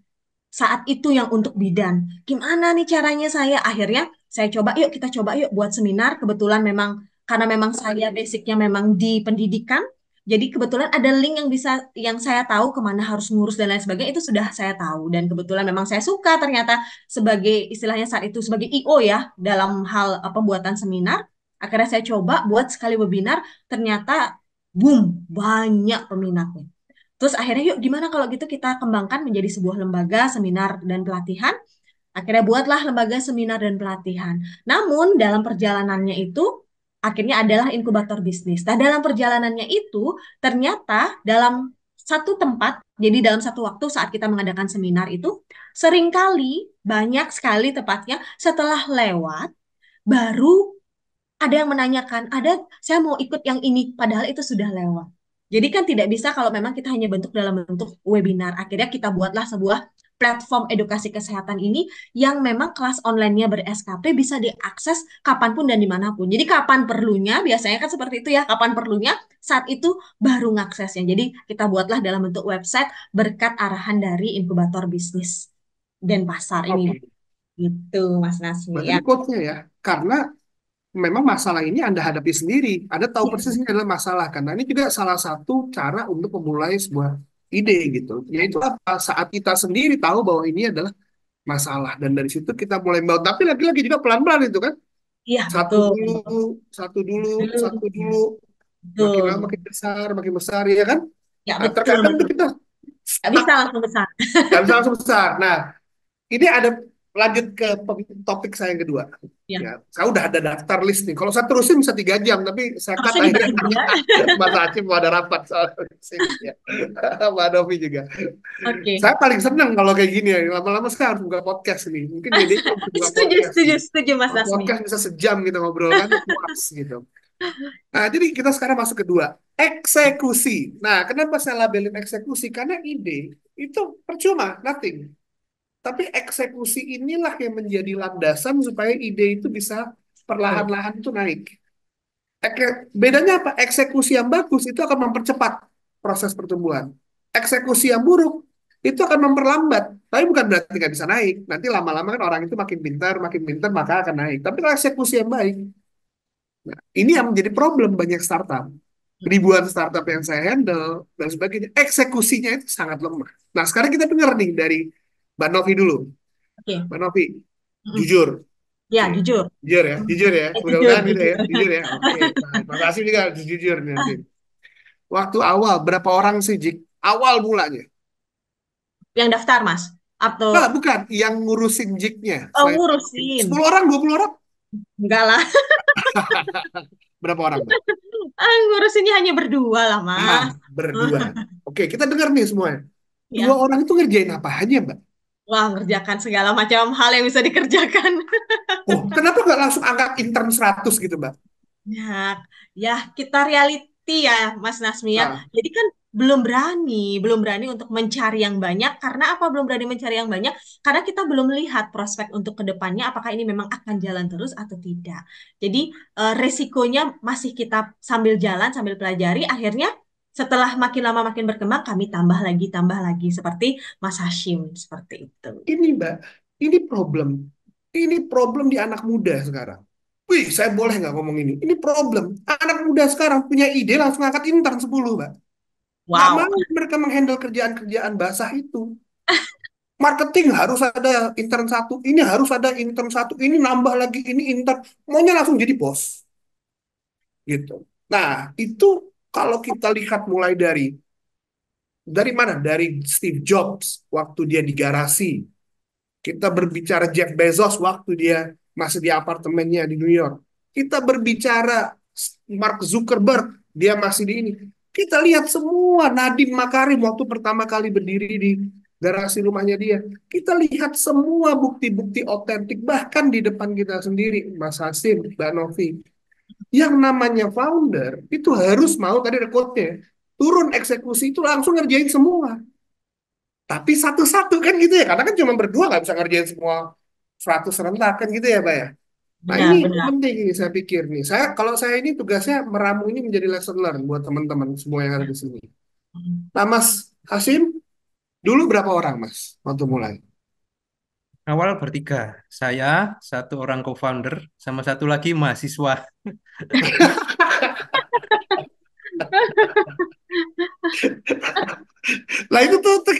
saat itu yang untuk bidan. Gimana nih caranya saya? Akhirnya saya coba, yuk kita coba yuk buat seminar. Kebetulan memang karena memang saya basicnya memang di pendidikan, jadi kebetulan ada link yang bisa yang saya tahu kemana harus ngurus dan lain sebagainya itu sudah saya tahu dan kebetulan memang saya suka ternyata sebagai istilahnya saat itu sebagai IO ya dalam hal pembuatan seminar. Akhirnya saya coba buat sekali webinar, ternyata boom banyak peminatnya. Terus akhirnya yuk gimana kalau gitu kita kembangkan menjadi sebuah lembaga seminar dan pelatihan. Akhirnya buatlah lembaga seminar dan pelatihan. Namun dalam perjalanannya itu akhirnya adalah inkubator bisnis. Nah dalam perjalanannya itu ternyata dalam satu tempat, jadi dalam satu waktu saat kita mengadakan seminar itu seringkali banyak sekali tepatnya setelah lewat baru ada yang menanyakan, saya mau ikut yang ini, padahal itu sudah lewat. Jadi kan tidak bisa kalau memang kita hanya bentuk dalam bentuk webinar. Akhirnya kita buatlah sebuah platform edukasi kesehatan ini yang memang kelas online-nya ber-SKP bisa diakses kapanpun dan dimanapun. Jadi kapan perlunya, biasanya kan seperti itu ya, kapan perlunya, saat itu baru ngaksesnya. Jadi kita buatlah dalam bentuk website berkat arahan dari inkubator bisnis dan pasar ini. Oke, Gitu Mas Nasmi berarti ya. ini quotes-nya ya. Karena memang masalah ini Anda hadapi sendiri. Anda tahu persis ini adalah masalah. Karena ini juga salah satu cara untuk memulai sebuah ide gitu. Yaitu apa? Saat kita sendiri tahu bahwa ini adalah masalah. Dan dari situ kita mulai membangun. Tapi lagi-lagi juga pelan-pelan itu kan. Iya, Satu betul. dulu, satu dulu, satu dulu. Makin lama Betul. makin besar, ya kan? Ya, Nah, betul. terkadang tuh kita Nggak bisa langsung besar. nggak bisa langsung besar. Nah, ini ada lanjut ke topik saya yang kedua. Ya. Ya, saya udah ada daftar list nih. Kalau saya terusin bisa 3 jam, tapi saya cut Harusnya akhirnya. dibagi ya. Mas Acim mau ada rapat soal sini ya. Mbak Novi juga. Oke. Saya paling senang kalau kayak gini ya. Lama-lama saya harus buka podcast nih. Mungkin jadi harus buka Setuju, podcast. setuju, setuju Mas Kalau Nasmi. podcast bisa sejam kita ngobrol kan puas gitu. Nah, jadi kita sekarang masuk kedua, eksekusi. Nah, kenapa saya labelin eksekusi? Karena ide itu percuma, nothing. Tapi eksekusi inilah yang menjadi landasan supaya ide itu bisa perlahan-lahan itu naik. Bedanya apa? Eksekusi yang bagus itu akan mempercepat proses pertumbuhan. Eksekusi yang buruk itu akan memperlambat. Tapi bukan berarti nggak bisa naik. Nanti lama-lama kan orang itu makin pintar maka akan naik. Tapi kalau eksekusi yang baik, nah, ini yang menjadi problem banyak startup. Ribuan startup yang saya handle dan sebagainya, eksekusinya itu sangat lemah. Nah, sekarang kita dengar nih dari Mbak Novi dulu. Oke. Mbak Novi, Mm-mm. jujur. Ya, Oke. jujur. Jujur ya. Jujur, Mudah-mudahan gitu ya. jujur. Jujur ya. Oke. Nah, makasih juga jujur nih nanti. Waktu awal, berapa orang sih, Jik? Awal mulanya. Yang daftar, Mas? Atau Nah, bukan. Yang ngurusin Jiknya. Selain ngurusin? 10 orang, 20 orang? Enggak lah. Berapa orang, Mbak? Ngurusinnya hanya berdua lah, Nah, Mas. berdua. Oke, kita dengar nih semuanya. Ya. 2 orang itu ngerjain apa aja, Mbak? Wah, ngerjakan segala macam hal yang bisa dikerjakan. Oh, kenapa nggak langsung angkat intern 100 gitu, Mbak? Ya, ya kita reality ya, Mas Nasmi ya. Nah, Jadi kan belum berani untuk mencari yang banyak. Karena apa belum berani mencari yang banyak? Karena kita belum melihat prospek untuk kedepannya apakah ini memang akan jalan terus atau tidak. Jadi resikonya masih kita sambil jalan, sambil pelajari, akhirnya setelah makin lama makin berkembang, kami tambah lagi seperti Mas Hashim seperti itu. Ini Mbak, ini problem. Ini problem di anak muda sekarang. Wih, saya boleh nggak ngomong ini? Ini problem. Anak muda sekarang punya ide langsung angkat intern 10, Mbak. Nggak Wow. mau mereka menghandle kerjaan-kerjaan basah itu. Marketing harus ada intern satu, ini harus ada intern satu, ini nambah lagi, ini intern. Maunya langsung jadi bos. Gitu. Nah, itu kalau kita lihat mulai dari mana? Dari Steve Jobs waktu dia di garasi. Kita berbicara Jeff Bezos waktu dia masih di apartemennya di New York. Kita berbicara Mark Zuckerberg, dia masih di ini. Kita lihat semua Nadiem Makarim waktu pertama kali berdiri di garasi rumahnya dia. Kita lihat semua bukti-bukti otentik, bahkan di depan kita sendiri, Mas Hasim, Mbak Novi. Yang namanya founder, itu harus mau, tadi ada quote-nya, turun eksekusi itu langsung ngerjain semua. Tapi satu-satu kan gitu ya, karena kan cuma berdua nggak bisa ngerjain semua 100 serentak kan gitu ya, Pak ya. Nah ini Benar-benar. penting ini saya pikir nih. Kalau saya ini tugasnya meramu ini menjadi lesson learn buat teman-teman semua yang ada di sini. Nah Mas Hasim, dulu berapa orang Mas waktu mulai? Awal bertiga, saya, satu orang co-founder, sama satu lagi mahasiswa. Lah itu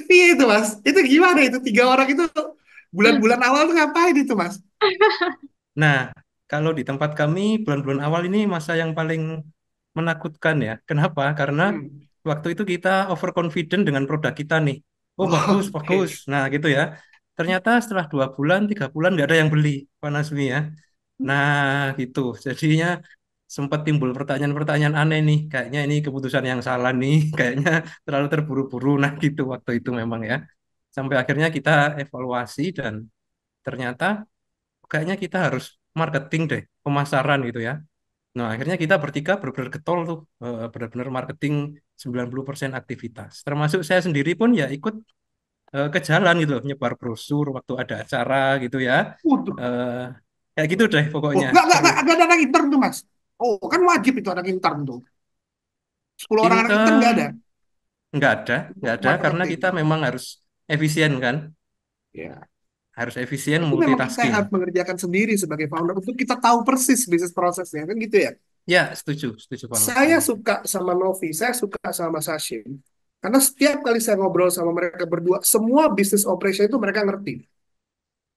iya itu Mas. Itu gimana itu 3 orang itu bulan-bulan awal tuh ngapain itu Mas? Nah, kalau di tempat kami, bulan-bulan awal ini masa yang paling menakutkan ya. Kenapa? Karena Hmm. waktu itu kita overconfident dengan produk kita nih. Oh, bagus, bagus. Oke. Nah, gitu ya. Ternyata setelah 2 bulan, 3 bulan nggak ada yang beli, Pak Nasmi ya. Nah, gitu. Jadinya sempat timbul pertanyaan-pertanyaan aneh nih. Kayaknya ini keputusan yang salah nih. Kayaknya terlalu terburu-buru. Nah, gitu waktu itu memang ya. Sampai akhirnya kita evaluasi dan ternyata kayaknya kita harus marketing deh, pemasaran gitu ya. Nah, akhirnya kita bertiga benar-benar getol tuh, benar-benar marketing 90% aktivitas. Termasuk saya sendiri pun ya ikut ke jalan gitu, loh, nyebar brosur waktu ada acara gitu ya. Waduh. Eh, Kayak gitu deh Oh, pokoknya, seru. nggak ada anak intern tuh Mas. Oh, kan wajib itu anak intern tuh. 10 orang anak intern nggak ada Intern nggak ada, untuk nggak ada karena kita marketing. memang harus efisien kan, Ya, harus efisien itu memang kita yang multitasking. harus mengerjakan sendiri sebagai founder untuk kita tahu persis bisnis prosesnya kan gitu ya. Ya, setuju, setuju banget Saya sama itu. suka sama Novi, saya suka sama Sashim. Karena setiap kali saya ngobrol sama mereka berdua, semua bisnis operation itu mereka ngerti.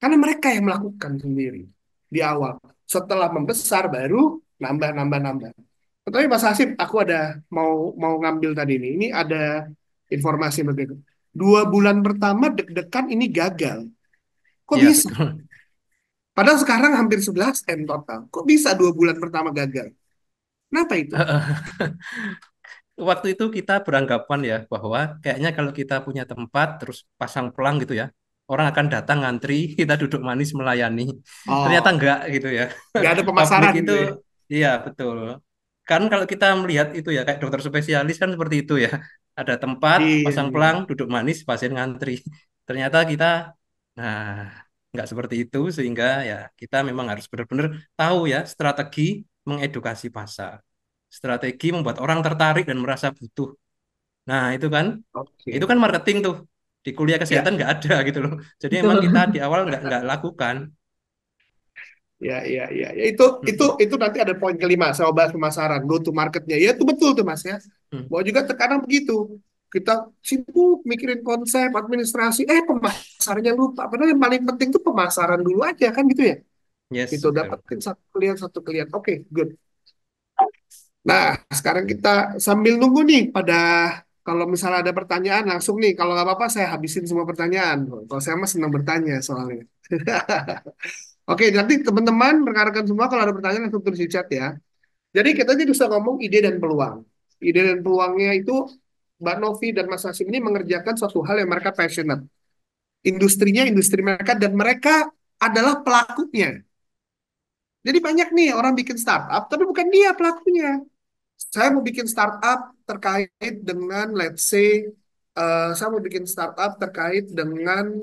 Karena mereka yang melakukan sendiri di awal. Setelah membesar baru nambah nambah nambah. Tapi Mas Hasib, aku ada mau mau ngambil tadi ini. Ini ada informasi begitu. 2 bulan pertama deg-degan ini gagal. Kok Ya, bisa? betul. Padahal sekarang hampir 11 M total. Kok bisa 2 bulan pertama gagal? Kenapa itu? Waktu itu kita beranggapan ya bahwa kayaknya kalau kita punya tempat terus pasang pelang gitu ya, orang akan datang ngantri, kita duduk manis melayani. Ternyata Oh, enggak gitu ya. nggak ada Publik pemasaran itu gitu ya? iya betul. Kan kalau kita melihat itu ya kayak dokter spesialis kan seperti itu ya. Ada tempat, Iya, pasang iya. pelang, duduk manis, pasien ngantri. Ternyata kita nah nggak seperti itu sehingga ya kita memang harus benar-benar tahu ya strategi mengedukasi pasar. Strategi membuat orang tertarik dan merasa butuh. Nah, itu Oke. kan marketing tuh. Di kuliah Ya, kesehatan nggak ada gitu loh. Jadi memang Betul. kita di awal nggak lakukan. ya, ya, ya, ya. Itu nanti ada poin kelima. Saya bahas pemasaran, go to marketnya. Ya, itu betul tuh Mas ya. Hmm. Bahwa juga terkadang begitu. Kita sibuk mikirin konsep, administrasi, pemasarannya lupa. Padahal yang paling penting tuh pemasaran dulu aja kan gitu ya. Yes, Itu betul. dapetin satu klien. Oke, good. Nah, sekarang kita sambil nunggu nih kalau misalnya ada pertanyaan langsung nih. Kalau nggak apa-apa saya habisin semua pertanyaan. Kalau saya mah senang bertanya soalnya. Oke, nanti teman-teman, rekan-rekan semua kalau ada pertanyaan langsung tulis di chat ya. Jadi kita tadi bisa ngomong ide dan peluang. Ide dan peluangnya itu Mbak Novi dan Mas Hasim ini mengerjakan suatu hal yang mereka passionate. Industrinya, industri mereka, dan mereka adalah pelakunya. Jadi banyak nih orang bikin startup, tapi bukan dia pelakunya. Saya mau bikin startup terkait dengan, let's say, saya mau bikin startup terkait dengan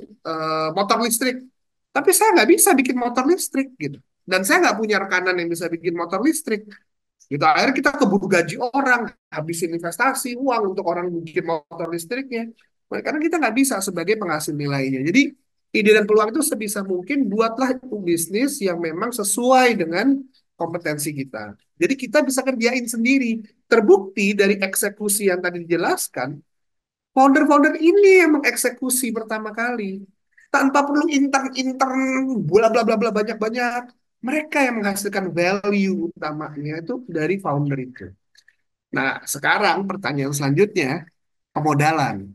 motor listrik. Tapi saya nggak bisa bikin motor listrik gitu. Dan saya nggak punya rekanan yang bisa bikin motor listrik. Gitu. Akhirnya kita keburu gaji orang, habisin investasi, uang untuk orang bikin motor listriknya. Karena kita nggak bisa sebagai penghasil nilainya. Jadi ide dan peluang itu sebisa mungkin buatlah itu bisnis yang memang sesuai dengan kompetensi kita. Jadi kita bisa kerjain sendiri. Terbukti dari eksekusi yang tadi dijelaskan, founder-founder ini yang mengeksekusi pertama kali. Tanpa perlu intern-intern, bla bla bla bla banyak-banyak. Mereka yang menghasilkan value utamanya itu dari founder itu. Nah, sekarang pertanyaan selanjutnya, pemodalan.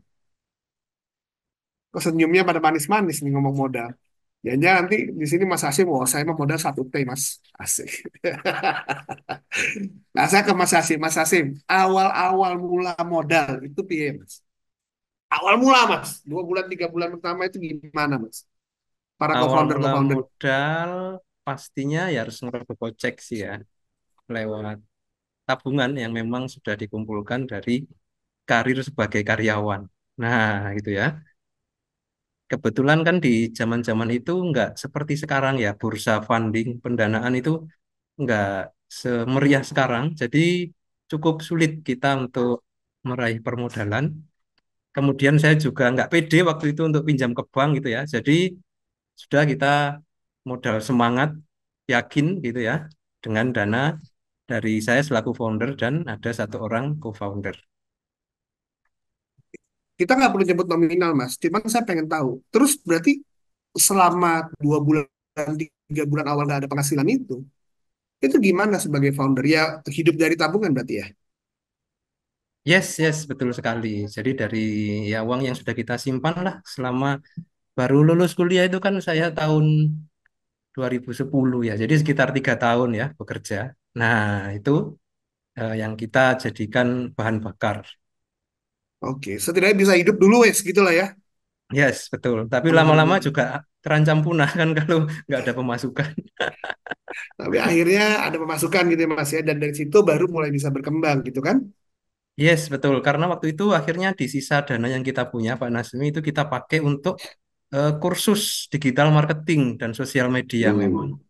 Kok senyumnya pada manis-manis nih ngomong modal. Jangan nanti di sini Mas Hasim, oh saya mau modal 1T Mas. Asik. Nah, saya ke Mas Hasim. Mas Hasim, awal-awal mula modal itu piye Mas? Awal mula Mas, 2 bulan, 3 bulan pertama itu gimana Mas? Para Awal co-founder, mula co-founder. modal pastinya ya harus ngerogoh kocek sih ya, lewat tabungan yang memang sudah dikumpulkan dari karir sebagai karyawan. Nah, gitu ya. Kebetulan kan di zaman-zaman itu nggak seperti sekarang ya, bursa funding, pendanaan itu nggak semeriah sekarang. Jadi cukup sulit kita untuk meraih permodalan. Kemudian saya juga nggak pede waktu itu untuk pinjam ke bank gitu ya. Jadi sudah kita modal semangat, yakin gitu ya, dengan dana dari saya selaku founder dan ada satu orang co-founder. Kita nggak perlu nyebut nominal Mas, cuman saya pengen tahu. Terus berarti selama 2 bulan, 3 bulan awal nggak ada penghasilan itu gimana sebagai founder? Ya hidup dari tabungan berarti ya? Yes, yes, betul sekali. Jadi dari ya uang yang sudah kita simpan lah selama baru lulus kuliah itu kan saya tahun 2010 ya. Jadi sekitar 3 tahun ya bekerja. Nah, itu yang kita jadikan bahan bakar. Oke, setidaknya bisa hidup dulu wes gitulah ya. Yes, betul. Tapi lama-lama Hmm. juga terancam punah kan kalau nggak ada pemasukan. Tapi akhirnya ada pemasukan gitu ya Mas ya, dan dari situ baru mulai bisa berkembang gitu kan? Yes, betul. Karena waktu itu akhirnya di sisa dana yang kita punya, Pak Nasmi, itu kita pakai untuk kursus digital marketing dan sosial media memang. Hmm.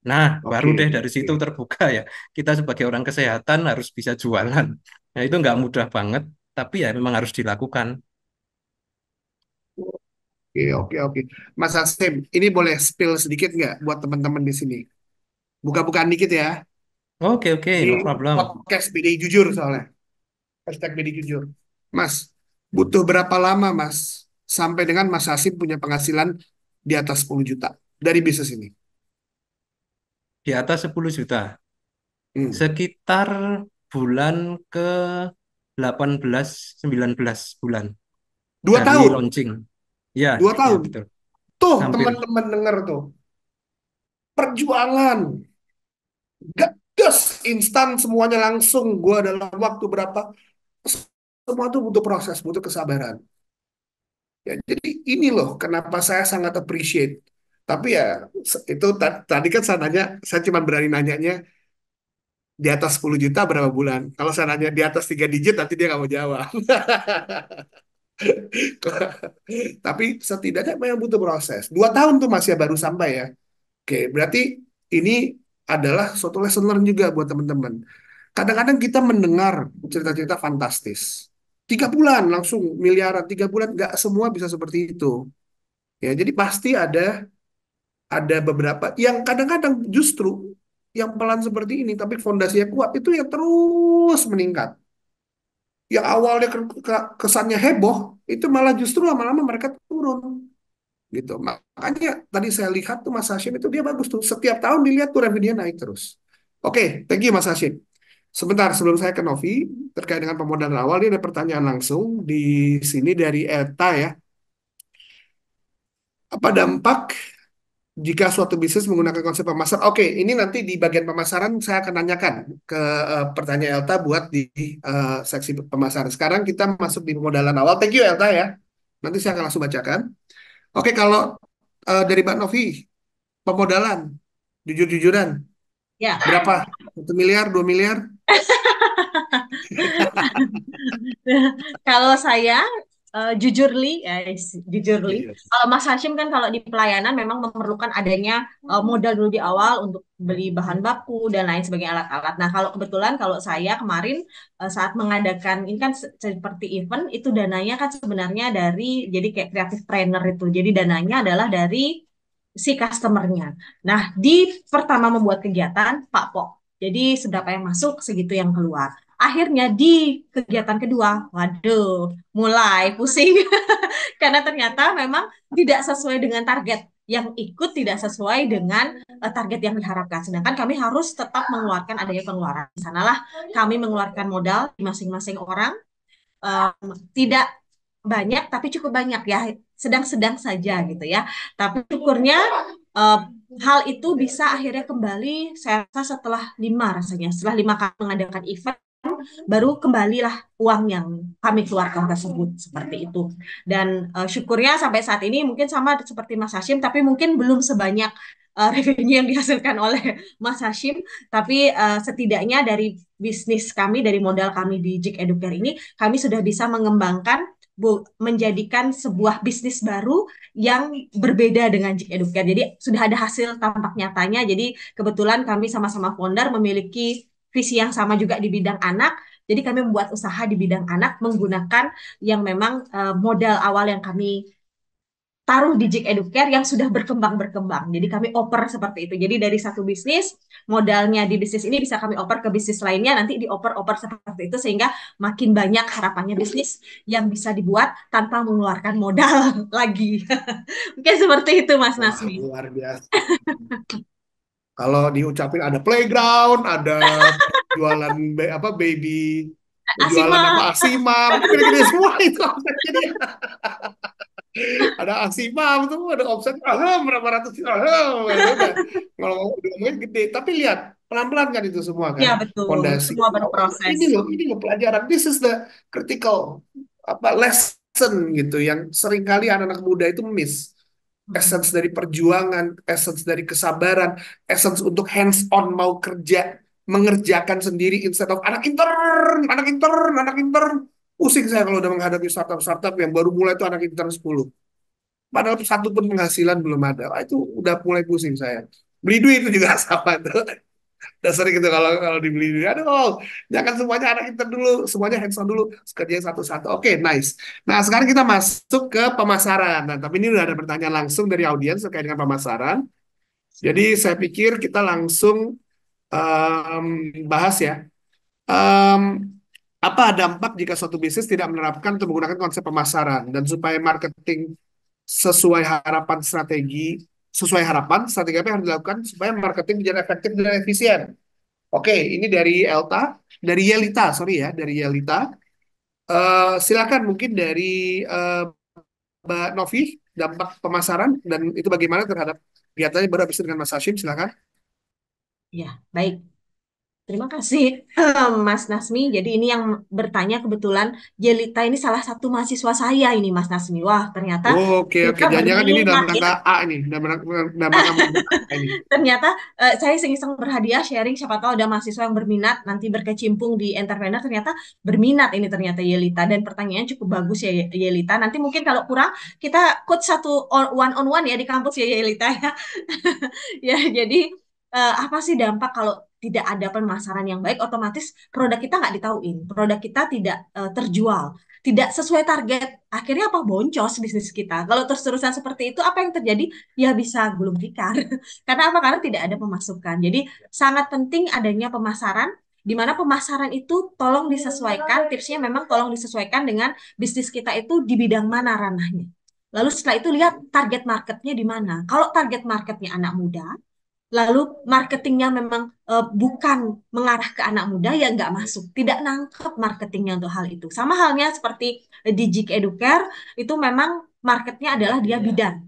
Nah, baru Oke, deh dari situ oke. terbuka ya. Kita sebagai orang kesehatan harus bisa jualan. Nah, itu nggak mudah banget, tapi ya memang harus dilakukan. Oke, oke, oke. Mas Hasim, ini boleh spill sedikit nggak buat teman-teman di sini? Buka-bukaan dikit ya. Oke, oke, Ini no problem. podcast BDI Jujur soalnya. Hashtag BDI Jujur. Mas, butuh berapa lama Mas sampai dengan Mas Hasim punya penghasilan di atas 10 juta dari bisnis ini? Di atas 10 juta. Hmm. Sekitar bulan ke 18, 19 bulan Dua dari tahun, launching. Ya, dua ya tahun. betul. Tuh Hampir. teman-teman dengar tuh. Perjuangan. Gak gas, instan semuanya langsung. Gua dalam waktu berapa. Semua tuh butuh proses, butuh kesabaran. Ya, jadi ini loh kenapa saya sangat appreciate. Tapi ya itu tadi kan saya nanya, saya cuma berani nanyanya di atas 10 juta berapa bulan. Kalau saya nanya di atas 3 digit nanti dia nggak mau jawab. Tapi setidaknya memang butuh proses. 2 tahun tuh masih baru sampai ya. Oke, berarti ini adalah suatu lesson learn juga buat teman-teman. Kadang-kadang kita mendengar cerita-cerita fantastis. 3 bulan langsung miliaran, 3 bulan nggak semua bisa seperti itu. Ya, jadi pasti ada beberapa yang kadang-kadang justru yang pelan seperti ini, tapi fondasinya kuat itu yang terus meningkat. Yang awalnya kesannya heboh, itu malah justru lama-lama mereka turun gitu. Makanya tadi saya lihat tuh Mas Hashim itu dia bagus tuh. Setiap tahun dilihat tuh revenue naik terus. Oke, thank you Mas Hashim. Sebentar sebelum saya ke Novi terkait dengan pemodalan awal, ini ada pertanyaan langsung di sini dari Eta ya. Apa dampak jika suatu bisnis menggunakan konsep pemasaran? Oke, ini nanti di bagian pemasaran saya akan tanyakan ke pertanyaan Elta buat di seksi pemasaran. Sekarang kita masuk di pemodalan awal. Thank you Elta ya. Nanti saya akan langsung bacakan. Oke, kalau dari Mbak Novi, pemodalan, jujur-jujuran, Ya, berapa? 1 miliar, 2 miliar? Kalau saya jujurly, jujurly, Iya. kalau Mas Hashim kan kalau di pelayanan memang memerlukan adanya modal dulu di awal untuk beli bahan baku dan lain sebagainya alat-alat. Nah, kalau kebetulan kalau saya kemarin saat mengadakan ini kan seperti event itu dananya kan sebenarnya dari jadi kayak creative trainer itu. Jadi dananya adalah dari si customernya. Nah, di pertama membuat kegiatan Pak Pok. Jadi seberapa yang masuk segitu yang keluar. Akhirnya di kegiatan kedua, waduh, mulai pusing karena ternyata memang tidak sesuai dengan target yang ikut tidak sesuai dengan target yang diharapkan. Sedangkan kami harus tetap mengeluarkan adanya pengeluaran. Di sanalah kami mengeluarkan modal di masing-masing orang. Tidak banyak tapi cukup banyak ya, sedang-sedang saja gitu ya. Tapi syukurnya eh, hal itu bisa akhirnya kembali saya rasa setelah 5 rasanya, setelah 5 kali mengadakan event baru kembalilah uang yang kami keluarkan tersebut seperti itu. Dan syukurnya sampai saat ini mungkin sama seperti Mas Hashim, tapi mungkin belum sebanyak revenue yang dihasilkan oleh Mas Hashim. Tapi setidaknya dari bisnis kami, dari modal kami di Jik Educare ini, kami sudah bisa mengembangkan menjadikan sebuah bisnis baru yang berbeda dengan Jik Educare. Jadi sudah ada hasil tampak nyatanya. Jadi kebetulan kami sama-sama founder memiliki visi yang sama juga di bidang anak. Jadi kami membuat usaha di bidang anak menggunakan yang memang modal awal yang kami taruh di Jik Educare yang sudah berkembang-berkembang. Jadi kami oper seperti itu. Jadi dari satu bisnis, modalnya di bisnis ini bisa kami oper ke bisnis lainnya, nanti dioper-oper seperti itu sehingga makin banyak harapannya bisnis yang bisa dibuat tanpa mengeluarkan modal lagi. Mungkin seperti itu Mas Wah, Nasmi. luar biasa. Kalau diucapin ada playground, ada jualan baby, jualan Asimah. asimam, itu gede-gede semua itu omsetnya dia. Ada asimam tuh, ada omset berapa ratus ya udah. Kalau udah ngomongin gede, tapi lihat pelan-pelan kan itu semua kan, Ya betul, fondasi. semua Oh, berproses. ini loh pelajaran. This is the critical lesson gitu yang seringkali anak-anak muda itu miss. Essence dari perjuangan, essence dari kesabaran, essence untuk hands on mau kerja, mengerjakan sendiri instead of anak intern, anak intern, anak intern. Pusing saya kalau udah menghadapi startup-startup yang baru mulai itu anak intern 10. Padahal satu pun penghasilan belum ada. Wah, itu udah mulai pusing saya. Beli duit itu juga sama tuh. Udah sering gitu kalau kalau dibeli duit. Aduh, jangan semuanya anak intern dulu, semuanya hands on dulu, kerjain satu-satu. Oke, nice. Nah, sekarang kita masuk ke pemasaran. Nah, tapi ini udah ada pertanyaan langsung dari audiens terkait dengan pemasaran. Jadi saya pikir kita langsung em, bahas ya. Em, apa dampak jika suatu bisnis tidak menerapkan atau menggunakan konsep pemasaran dan supaya marketing sesuai harapan strategi apa yang harus dilakukan supaya marketing menjadi efektif dan efisien. Oke, ini dari Yelita, sorry ya, dari Yelita. Silakan mungkin dari Mbak Novi, dampak pemasaran dan itu bagaimana terhadap kegiatannya baru habis dengan Mas Hashim, silakan. Ya, baik. Terima kasih, Mas Nasmi. Jadi ini yang bertanya kebetulan Jelita ini salah satu mahasiswa saya ini, Mas Nasmi. Wah, ternyata Oke, kita jangan-jangan ini dalam berminat ya. rangka A ini, dalam rangka A ini. Ternyata saya iseng-iseng berhadiah sharing, siapa tahu ada mahasiswa yang berminat nanti berkecimpung di entrepreneur. Ternyata berminat ini ternyata Yelita dan pertanyaannya cukup bagus ya Yelita. Nanti mungkin kalau kurang kita coach satu one on one ya di kampus ya Yelita ya. Ya, jadi apa sih dampak kalau tidak ada pemasaran yang baik, otomatis produk kita nggak ditauin, produk kita tidak terjual, tidak sesuai target. Akhirnya apa? Boncos bisnis kita. Kalau terus-terusan seperti itu, apa yang terjadi? Ya bisa gulung tikar. Karena apa? Karena tidak ada pemasukan. Jadi sangat penting adanya pemasaran, di mana pemasaran itu tolong disesuaikan, tipsnya memang tolong disesuaikan dengan bisnis kita itu di bidang mana ranahnya. Lalu setelah itu lihat target marketnya di mana. Kalau target marketnya anak muda, lalu marketingnya memang bukan mengarah ke anak muda, ya nggak masuk, tidak nangkep marketingnya untuk hal itu. Sama halnya seperti di Jik Educare, itu memang marketnya adalah dia bidan.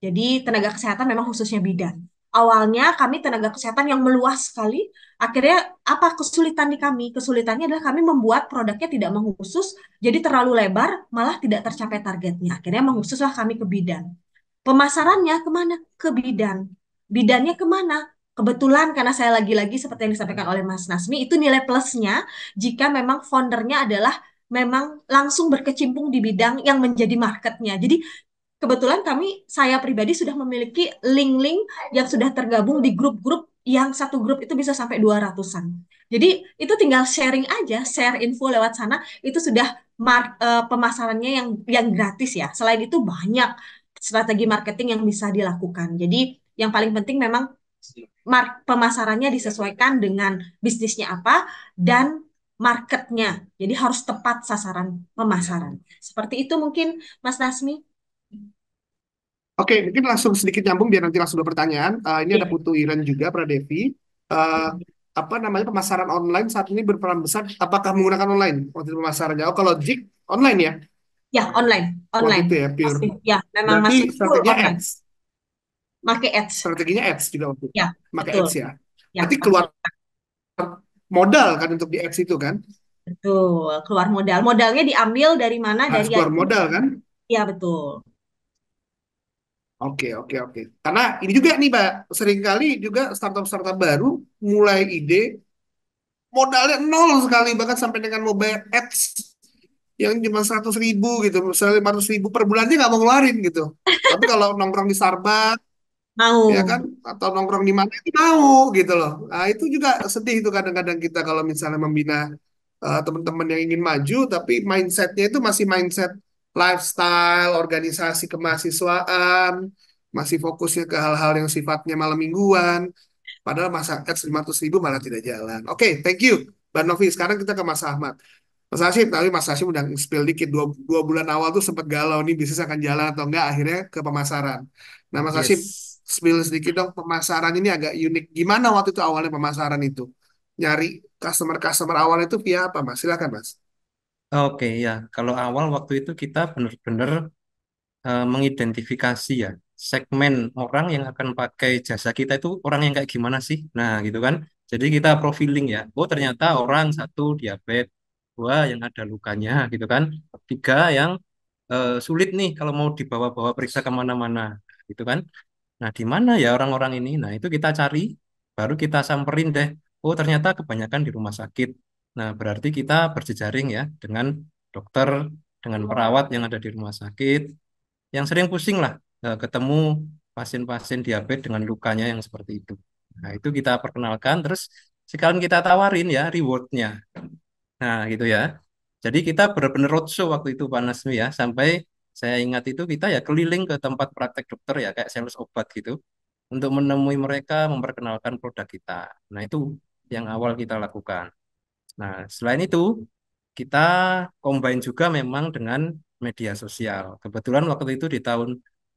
Jadi tenaga kesehatan memang khususnya bidan. Awalnya kami tenaga kesehatan yang meluas sekali, akhirnya apa kesulitan di kami? Kesulitannya adalah kami membuat produknya tidak mengkhusus, jadi terlalu lebar, malah tidak tercapai targetnya. Akhirnya mengkhususlah kami ke bidan. Pemasarannya kemana? Ke bidan. Bidannya kemana? Kebetulan karena saya lagi-lagi seperti yang disampaikan oleh Mas Nasmi, itu nilai plusnya jika memang foundernya adalah memang langsung berkecimpung di bidang yang menjadi marketnya. Jadi kebetulan saya pribadi sudah memiliki link-link yang sudah tergabung di grup-grup yang satu grup itu bisa sampai 200-an. Jadi itu tinggal sharing aja, share info lewat sana, itu sudah pemasarannya yang gratis ya. Selain itu banyak strategi marketing yang bisa dilakukan. Jadi yang paling penting memang pemasarannya disesuaikan dengan bisnisnya apa dan marketnya. Jadi harus tepat sasaran pemasaran. Seperti itu mungkin Mas Nasmi. Oke, mungkin langsung sedikit nyambung biar nanti langsung ada pertanyaan. Ini ada Iya. Putu Iren juga, Pradevi. Eh, apa namanya pemasaran online saat ini berperan besar? Apakah menggunakan online waktu itu pemasarannya? Oh, kalau Jik online ya, Ya, online, waktu online. itu ya pure. Masih, ya, memang Berarti masih full strateginya online. ads, Make ads. strateginya ads juga waktu itu. Ya, Pakai betul. ads ya. Ya, Berarti pakai. keluar modal kan untuk di ads itu kan? Betul, keluar modal. Modalnya diambil dari mana? Harus Dari keluar modal kan? ya, betul. Oke, oke, oke. Karena ini juga nih, Mbak, seringkali juga startup-startup baru mulai ide modalnya nol sekali, bahkan sampai dengan mobile ads yang cuma 100.000 gitu, misalnya 500.000 per bulannya nggak mau ngeluarin gitu. Tapi kalau nongkrong di Starbucks, ya kan, Mau. atau nongkrong di mana itu mau gitu loh. Nah itu juga sedih itu kadang-kadang kita kalau misalnya membina teman-teman yang ingin maju, tapi mindsetnya itu masih mindset lifestyle, organisasi kemahasiswaan, masih fokusnya ke hal-hal yang sifatnya malam mingguan. Padahal masa ads 500.000 malah tidak jalan. Oke, thank you, Mbak Novi. Sekarang kita ke Mas Ahmad. Mas Hashim, tapi Mas Hashim udah spill dikit. Dua bulan awal tuh sempat galau nih bisnis akan jalan atau enggak. Akhirnya ke pemasaran. Nah Mas Hashim, Yes. spill sedikit dong. Pemasaran ini agak unik. Gimana waktu itu awalnya pemasaran itu? Nyari customer-customer awal itu via apa Mas? Silakan Mas. Oke ya, kalau awal waktu itu kita benar-benar mengidentifikasi ya segmen orang yang akan pakai jasa kita itu orang yang kayak gimana sih? Nah, gitu kan. Jadi kita profiling ya. Oh, ternyata orang satu diabetes, dua yang ada lukanya gitu kan. Tiga yang sulit nih kalau mau dibawa-bawa periksa kemana-mana gitu kan. Nah, di mana ya orang-orang ini? Nah, itu kita cari, baru kita samperin deh. Oh, ternyata kebanyakan di rumah sakit. Nah, berarti kita berjejaring ya dengan dokter, dengan perawat yang ada di rumah sakit, yang sering pusing lah ketemu pasien-pasien diabetes dengan lukanya yang seperti itu. Nah, itu kita perkenalkan, terus sekalian kita tawarin ya rewardnya. Nah, gitu ya. Jadi kita benar-benar roadshow waktu itu Pak Nasmi ya, sampai saya ingat itu kita ya keliling ke tempat praktek dokter ya, kayak sales obat gitu, untuk menemui mereka, memperkenalkan produk kita. Nah, itu yang awal kita lakukan. Nah, selain itu, kita combine juga memang dengan media sosial. Kebetulan waktu itu di tahun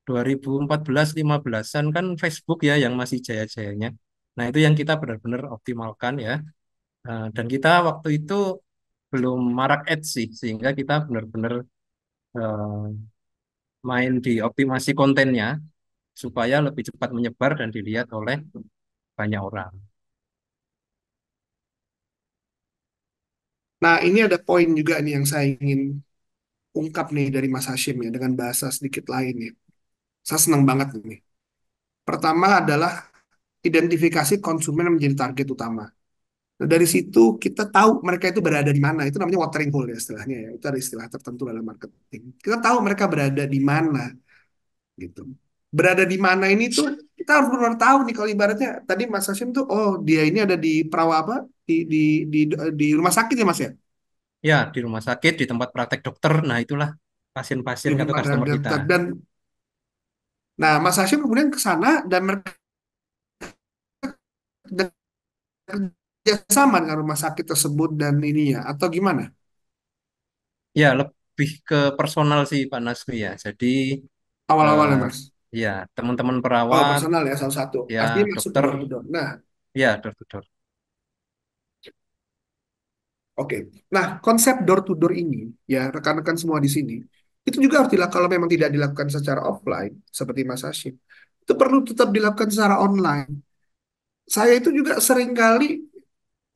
2014-15-an kan Facebook ya yang masih jaya-jayanya. Nah, itu yang kita benar-benar optimalkan ya. Dan kita waktu itu belum marak ads sih, sehingga kita benar-benar eh, main di optimasi kontennya supaya lebih cepat menyebar dan dilihat oleh banyak orang. Nah ini ada poin juga nih yang saya ingin ungkap nih dari Mas Hashim ya dengan bahasa sedikit lain ya. Saya senang banget nih. Pertama adalah identifikasi konsumen yang menjadi target utama. Nah, dari situ kita tahu mereka itu berada di mana. Itu namanya watering hole ya istilahnya ya. Itu ada istilah tertentu dalam marketing. Kita tahu mereka berada di mana gitu. Berada di mana ini tuh kita harus benar tahu nih kalau ibaratnya tadi Mas Hashim tuh oh dia ini ada di perawa apa di di rumah sakit ya Mas ya. Ya, di rumah sakit, di tempat praktek dokter, nah itulah Di pasien-pasien atau tempat customer kita. dokter dan nah Mas Hashim kemudian ke sana dan mereka kerja sama dengan rumah sakit tersebut dan ininya atau gimana Ya, lebih ke personal sih Pak Nasmi ya. Jadi awal-awalnya eh, Mas. ya teman-teman Oh perawat, personal ya salah satu. ya Artinya masuk ke dokter, door to door. Nah ya door to door. oke. Nah konsep door to door ini ya rekan-rekan semua di sini itu juga harus dilakukan kalau memang tidak dilakukan secara offline seperti Mas Hashim itu perlu tetap dilakukan secara online. Saya itu juga seringkali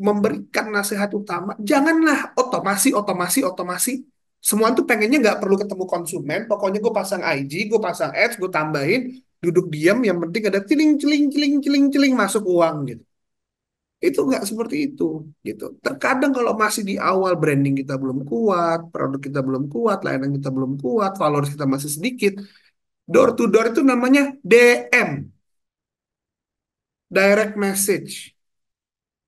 memberikan nasihat utama, janganlah otomasi, otomasi, otomasi. Semua tuh pengennya nggak perlu ketemu konsumen, pokoknya gue pasang IG, gue pasang ads, gue tambahin, duduk diam, yang penting ada ciling ciling ciling ciling ciling masuk uang gitu. Itu nggak seperti itu gitu. Terkadang kalau masih di awal branding kita belum kuat, produk kita belum kuat, layanan kita belum kuat, followers kita masih sedikit, door to door itu namanya DM, direct message.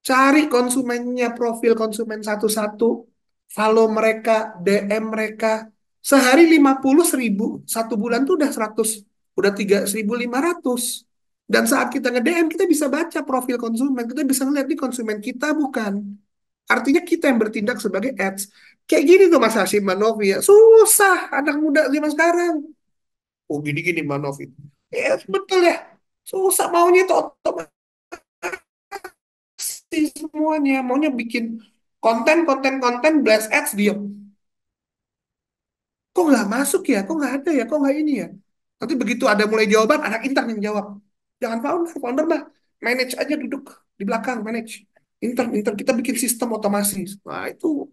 Cari konsumennya, profil konsumen satu-satu, follow mereka, DM mereka. Sehari 50.000, satu bulan tuh udah 100, udah 3.500. Dan saat kita nge-DM, kita bisa baca profil konsumen, kita bisa ngeliat nih konsumen kita bukan. Artinya kita yang bertindak sebagai ads. Kayak gini tuh Mas Hashim, Mbak Novi ya. Susah anak muda zaman sekarang. Oh gini-gini Mbak Novi. Ya betul ya. Susah maunya itu otomatis semuanya. Maunya bikin konten blast ads diem. Kok nggak masuk ya? Kok nggak ada ya? Kok nggak ini ya? Nanti begitu ada mulai jawaban, anak intern yang jawab. Jangan founder, founder mah manage aja duduk di belakang, manage. Intern kita bikin sistem otomasi. Nah itu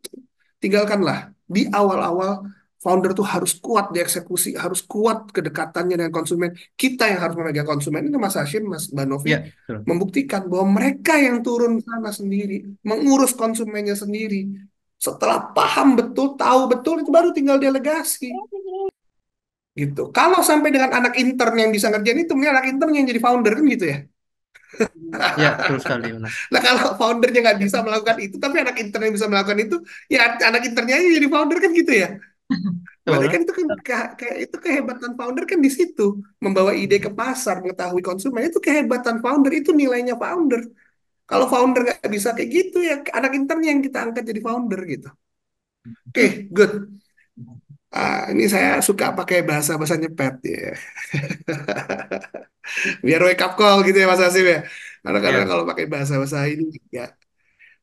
tinggalkanlah. Di awal-awal founder tuh harus kuat dieksekusi, harus kuat kedekatannya dengan konsumen. Kita yang harus memegang konsumen. Ini Mas Hashim, Mas Banovi Ya, betul. membuktikan bahwa mereka yang turun sana sendiri, mengurus konsumennya sendiri. Setelah paham betul, tahu betul, itu baru tinggal delegasi. Gitu. Kalau sampai dengan anak intern yang bisa ngerjain itu, mending anak intern yang jadi founder kan gitu ya. Ya, betul sekali, Mas. Nah kalau foundernya nggak bisa melakukan itu, tapi anak intern yang bisa melakukan itu, ya anak internnya aja jadi founder kan gitu ya. Berarti Betul. kan itu kan itu kehebatan founder kan di situ, membawa ide ke pasar, mengetahui konsumen itu kehebatan founder, itu nilainya founder. Kalau founder nggak bisa kayak gitu ya anak intern yang kita angkat jadi founder gitu. Oke, good. Ini saya suka pakai bahasa nyepet ya. Biar wake up call gitu ya Mas Hasim ya. Karena kadang Ya. kalau pakai bahasa-bahasa ini ya.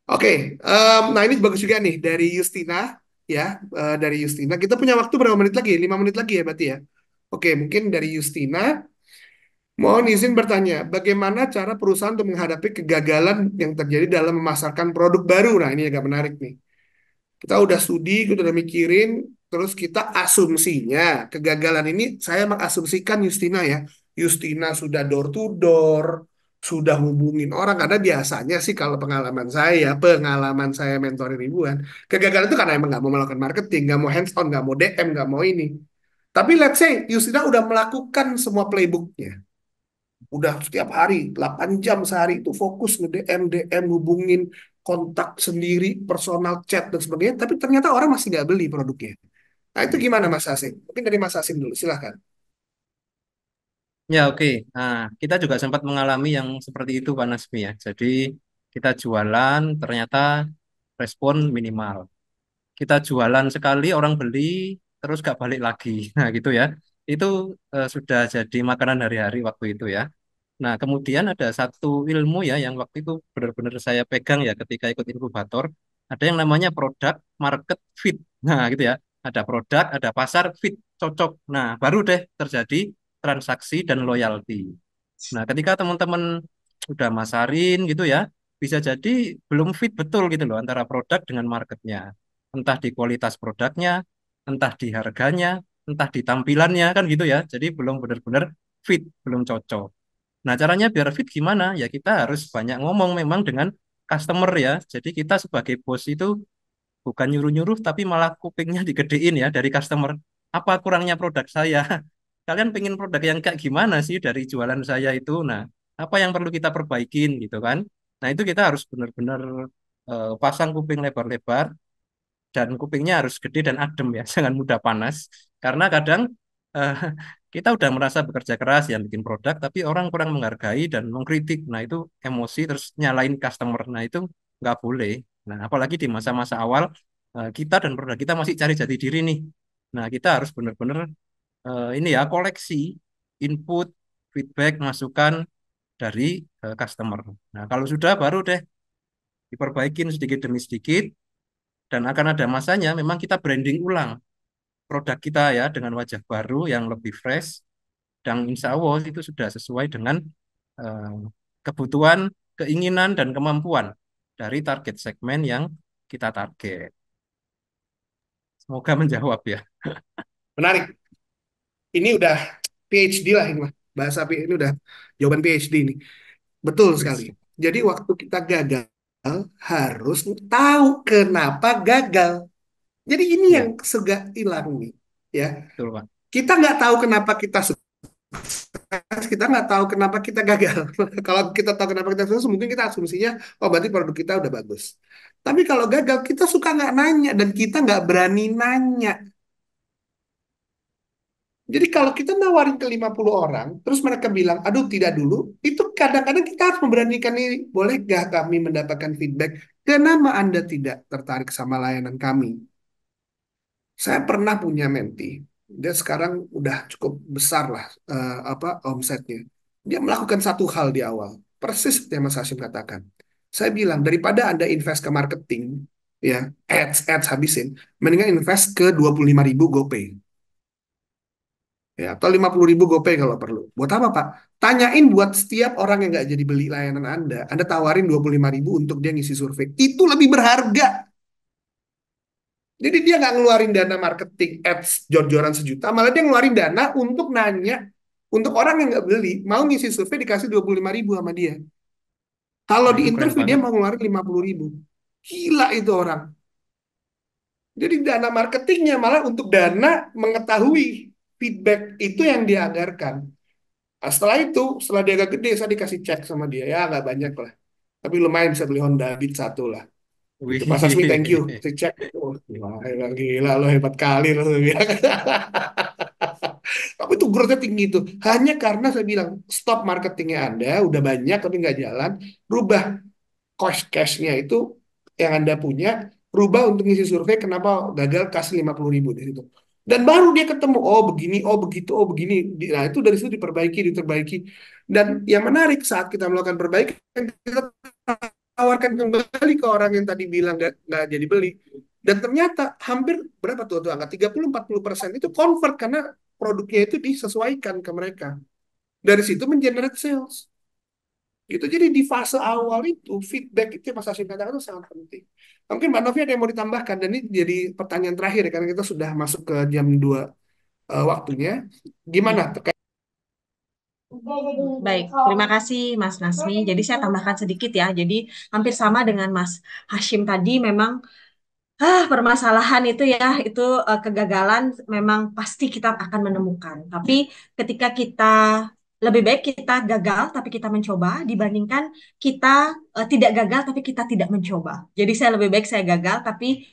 Oke, nah ini bagus juga nih dari Justina ya, dari Justina. Kita punya waktu berapa menit lagi? 5 menit lagi ya berarti ya. Oke, mungkin dari Justina, mohon izin bertanya, bagaimana cara perusahaan untuk menghadapi kegagalan yang terjadi dalam memasarkan produk baru? Nah, ini agak menarik nih. Kita udah studi, kita udah mikirin, terus kita asumsinya kegagalan ini saya mengasumsikan Justina ya. Justina sudah door to door, sudah hubungin orang karena biasanya sih kalau pengalaman saya mentoring ribuan, kegagalan itu karena emang nggak mau melakukan marketing, nggak mau hands on, nggak mau DM, nggak mau ini. Tapi let's say Justina udah melakukan semua playbooknya. Udah setiap hari, 8 jam sehari itu fokus nge-DM, DM, hubungin, kontak sendiri, personal chat, dan sebagainya. Tapi ternyata orang masih nggak beli produknya. Nah itu gimana Mas Hasim? Mungkin dari Mas Hasim dulu, silahkan. Ya, oke. Nah, kita juga sempat mengalami yang seperti itu, Pak Nasmi ya. Jadi, kita jualan, ternyata respon minimal. Kita jualan sekali, orang beli, terus gak balik lagi. Nah, gitu ya. Itu sudah jadi makanan hari-hari waktu itu ya. Nah, kemudian ada satu ilmu ya yang waktu itu benar-benar saya pegang ya ketika ikut inkubator. Ada yang namanya produk market fit. Nah, gitu ya. Ada produk, ada pasar fit, cocok. Nah, baru deh terjadi transaksi dan loyalty. Nah, ketika teman-teman udah masarin gitu ya, bisa jadi belum fit betul gitu loh antara produk dengan marketnya. Entah di kualitas produknya, entah di harganya, entah di tampilannya kan gitu ya. Jadi belum benar-benar fit, belum cocok. Nah, caranya biar fit gimana? Ya kita harus banyak ngomong memang dengan customer ya. Jadi kita sebagai bos itu bukan nyuruh-nyuruh, tapi malah kupingnya digedein ya dari customer. Apa kurangnya produk saya? Kalian pengen produk yang kayak gimana sih dari jualan saya itu? Nah, apa yang perlu kita perbaikin gitu kan? Nah, itu kita harus benar-benar pasang kuping lebar-lebar dan kupingnya harus gede dan adem ya, jangan mudah panas. Karena kadang eh, kita udah merasa bekerja keras yang bikin produk, tapi orang kurang menghargai dan mengkritik. Nah, itu emosi terus nyalain customer. Nah, itu nggak boleh. Nah, apalagi di masa-masa awal kita dan produk kita masih cari jati diri nih. Nah, kita harus benar-benar ini ya koleksi input, feedback, masukan dari customer. Nah, kalau sudah baru deh diperbaikin sedikit demi sedikit dan akan ada masanya memang kita branding ulang produk kita ya dengan wajah baru yang lebih fresh dan insya Allah itu sudah sesuai dengan eh, kebutuhan, keinginan dan kemampuan dari target segmen yang kita target. Semoga menjawab ya. Menarik. Ini udah PhD lah ini mah. Bahasa ini udah jawaban PhD ini. Betul sekali. Jadi waktu kita gagal harus tahu kenapa gagal. Jadi ini Ya, yang suka hilang nih, ya. betul Pak. Kita nggak tahu kenapa kita sukses, kita nggak tahu kenapa kita gagal. Kalau kita tahu kenapa kita sukses, mungkin kita asumsinya, oh berarti produk kita udah bagus. Tapi kalau gagal, kita suka nggak nanya dan kita nggak berani nanya. Jadi kalau kita nawarin ke 50 orang, terus mereka bilang, aduh tidak dulu, itu kadang-kadang kita harus memberanikan diri. Boleh nggak kami mendapatkan feedback? Kenapa Anda tidak tertarik sama layanan kami? Saya pernah punya menti. Dia sekarang udah cukup besar lah omsetnya. Dia melakukan satu hal di awal. Persis seperti yang Mas Hashim katakan. Saya bilang, daripada Anda invest ke marketing, ya, ads habisin, mendingan invest ke 25.000 GoPay. Ya, atau 50.000 GoPay kalau perlu. Buat apa, Pak? Tanyain buat setiap orang yang nggak jadi beli layanan Anda tawarin 25.000 untuk dia ngisi survei. Itu lebih berharga. Jadi dia nggak ngeluarin dana marketing ads jor-joran sejuta, malah dia ngeluarin dana untuk nanya, untuk orang yang nggak beli, mau ngisi survei dikasih 25.000 sama dia. Kalau Nah, di itu keren interview dia banget. mau ngeluarin 50.000. Gila itu orang. Jadi dana marketingnya malah untuk dana mengetahui feedback itu yang dia anggarkan. Nah, setelah itu, setelah dia agak gede, saya dikasih cek sama dia. Ya, nggak banyak lah. Tapi lumayan bisa beli Honda Beat satu lah. Itu Mas Asmi, thank you. Wih, Saya cek. Oh, gila, gila lo hebat kali lo. Saya bilang. Tapi itu growth-nya tinggi itu. Hanya karena saya bilang, stop marketingnya Anda, udah banyak tapi nggak jalan. Rubah cost cash-nya itu yang Anda punya, rubah untuk ngisi survei, kenapa gagal, kasih 50.000 di situ. Dan baru dia ketemu, oh begini, oh begitu, oh begini. Nah itu dari situ diperbaiki. Dan yang menarik saat kita melakukan perbaikan, kita tawarkan kembali ke orang yang tadi bilang nggak jadi beli. Dan ternyata hampir berapa tuh angka 30-40% itu convert karena produknya itu disesuaikan ke mereka. Dari situ mengenerate sales. Gitu. Jadi di fase awal itu feedback itu yang Mas Hashim katakan itu sangat penting. Mungkin Mbak Novi ada yang mau ditambahkan dan ini jadi pertanyaan terakhir ya, karena kita sudah masuk ke jam 2 waktunya. Gimana terkait? Baik, terima kasih Mas Nasmi. Jadi saya tambahkan sedikit ya. Jadi hampir sama dengan Mas Hashim tadi, memang permasalahan itu ya, itu kegagalan memang pasti kita akan menemukan. Tapi ketika kita lebih baik kita gagal tapi kita mencoba dibandingkan kita tidak gagal tapi kita tidak mencoba. Jadi saya lebih baik saya gagal tapi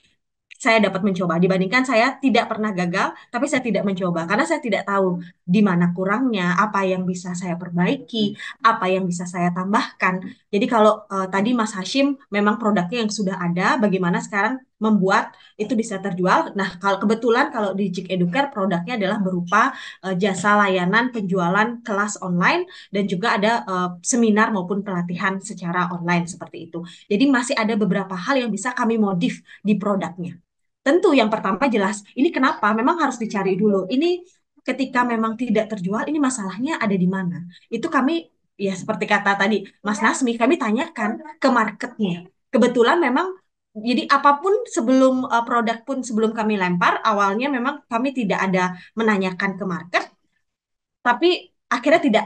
saya dapat mencoba dibandingkan saya tidak pernah gagal tapi saya tidak mencoba karena saya tidak tahu di mana kurangnya, apa yang bisa saya perbaiki, apa yang bisa saya tambahkan. Jadi kalau tadi Mas Hashim memang produknya yang sudah ada, bagaimana sekarang membuat itu bisa terjual. Nah, kalau kebetulan kalau di Jik Educare produknya adalah berupa jasa layanan penjualan kelas online dan juga ada seminar maupun pelatihan secara online seperti itu. Jadi masih ada beberapa hal yang bisa kami modif di produknya. Tentu yang pertama jelas, ini kenapa? Memang harus dicari dulu. Ini ketika memang tidak terjual, ini masalahnya ada di mana? Itu kami, ya seperti kata tadi Mas Nasmi, kami tanyakan ke marketnya. Kebetulan memang, jadi apapun sebelum produk pun sebelum kami lempar, awalnya memang kami tidak ada menanyakan ke market, tapi akhirnya tidak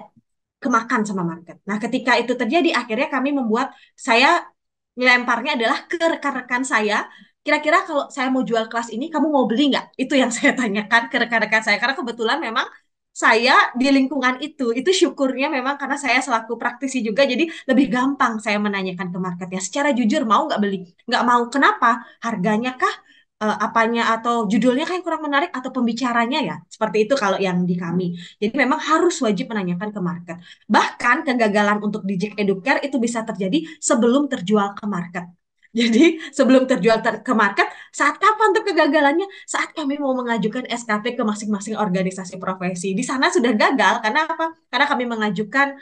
kemakan sama market. Nah, ketika itu terjadi, akhirnya kami membuat, saya melemparnya adalah ke rekan-rekan saya. Kira-kira kalau saya mau jual kelas ini, kamu mau beli nggak? Itu yang saya tanyakan ke rekan-rekan saya. Karena kebetulan memang saya di lingkungan itu syukurnya memang karena saya selaku praktisi juga, jadi lebih gampang saya menanyakan ke marketnya. Secara jujur, mau nggak beli? Nggak mau. Kenapa? Harganya kah? Apanya atau judulnya kan kurang menarik atau pembicaranya ya seperti itu kalau yang di kami. Jadi memang harus wajib menanyakan ke market. Bahkan kegagalan untuk Dijik Educare itu bisa terjadi sebelum terjual ke market. Jadi sebelum terjual ke market, saat kapan tuh kegagalannya? Saat kami mau mengajukan SKP ke masing-masing organisasi profesi. Di sana sudah gagal karena apa? Karena kami mengajukan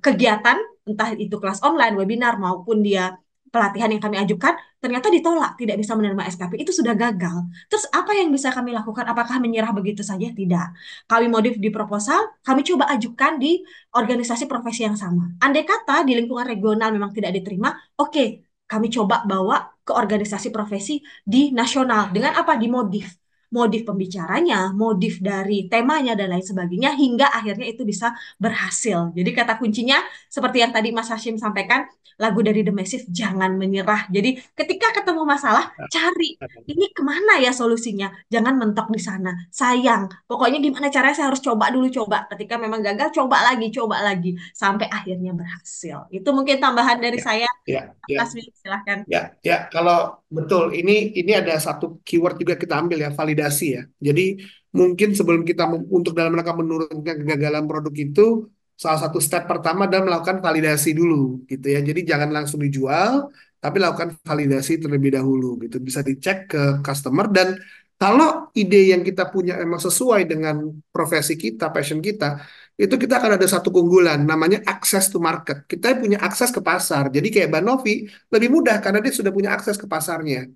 kegiatan entah itu kelas online, webinar maupun dia pelatihan yang kami ajukan ternyata ditolak, tidak bisa menerima SKP, itu sudah gagal. Terus apa yang bisa kami lakukan? Apakah menyerah begitu saja? Tidak. Kami modif di proposal, kami coba ajukan di organisasi profesi yang sama. Andai kata di lingkungan regional memang tidak diterima, oke, kami coba bawa ke organisasi profesi di nasional. Dengan apa? Dimodif. modif pembicaranya, modif dari temanya dan lain sebagainya hingga akhirnya itu bisa berhasil. Jadi kata kuncinya seperti yang tadi Mas Hashim sampaikan, lagu dari The Massive, jangan menyerah. Jadi ketika ketemu masalah, cari ini kemana ya solusinya. Jangan mentok di sana. Sayang. Pokoknya gimana caranya saya harus coba dulu coba. Ketika memang gagal, coba lagi. Sampai akhirnya berhasil. Itu mungkin tambahan dari Ya, saya. ya, ya. Tasmi, silahkan. Ya, kalau betul ini ada satu keyword juga kita ambil ya, validasi ya. Jadi mungkin sebelum kita untuk dalam rangka menurunkan kegagalan produk itu, salah satu step pertama adalah melakukan validasi dulu gitu ya. Jadi jangan langsung dijual, tapi lakukan validasi terlebih dahulu gitu. Bisa dicek ke customer dan kalau ide yang kita punya emang sesuai dengan profesi kita, passion kita, itu kita akan ada satu keunggulan namanya access to market. Kita punya akses ke pasar. Jadi kayak Banovi lebih mudah karena dia sudah punya akses ke pasarnya.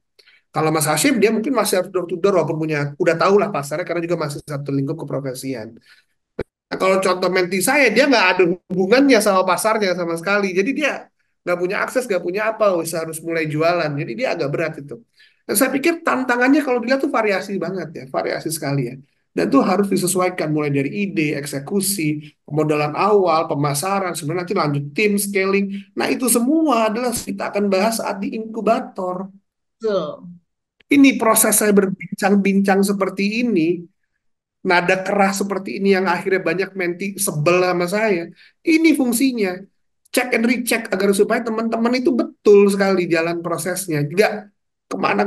Kalau Mas Hashim dia mungkin masih harus door to door walaupun udah tahu lah pasarnya karena juga masih satu lingkup keprofesian. Nah, kalau contoh menti saya dia nggak ada hubungannya sama pasarnya sama sekali. Jadi dia nggak punya akses, nggak punya apa, wis harus mulai jualan. Jadi dia agak berat itu. Dan saya pikir tantangannya kalau dilihat tuh variasi banget ya, variasi sekali ya. Dan itu harus disesuaikan mulai dari ide, eksekusi, pemodalan awal, pemasaran, sebenarnya nanti lanjut tim, scaling. Nah itu semua adalah kita akan bahas saat di inkubator. Betul. Ini proses saya berbincang-bincang seperti ini, nada keras seperti ini yang akhirnya banyak menti sebel sama saya. Ini fungsinya. Check and recheck agar supaya teman-teman itu betul sekali jalan prosesnya. Nggak kemana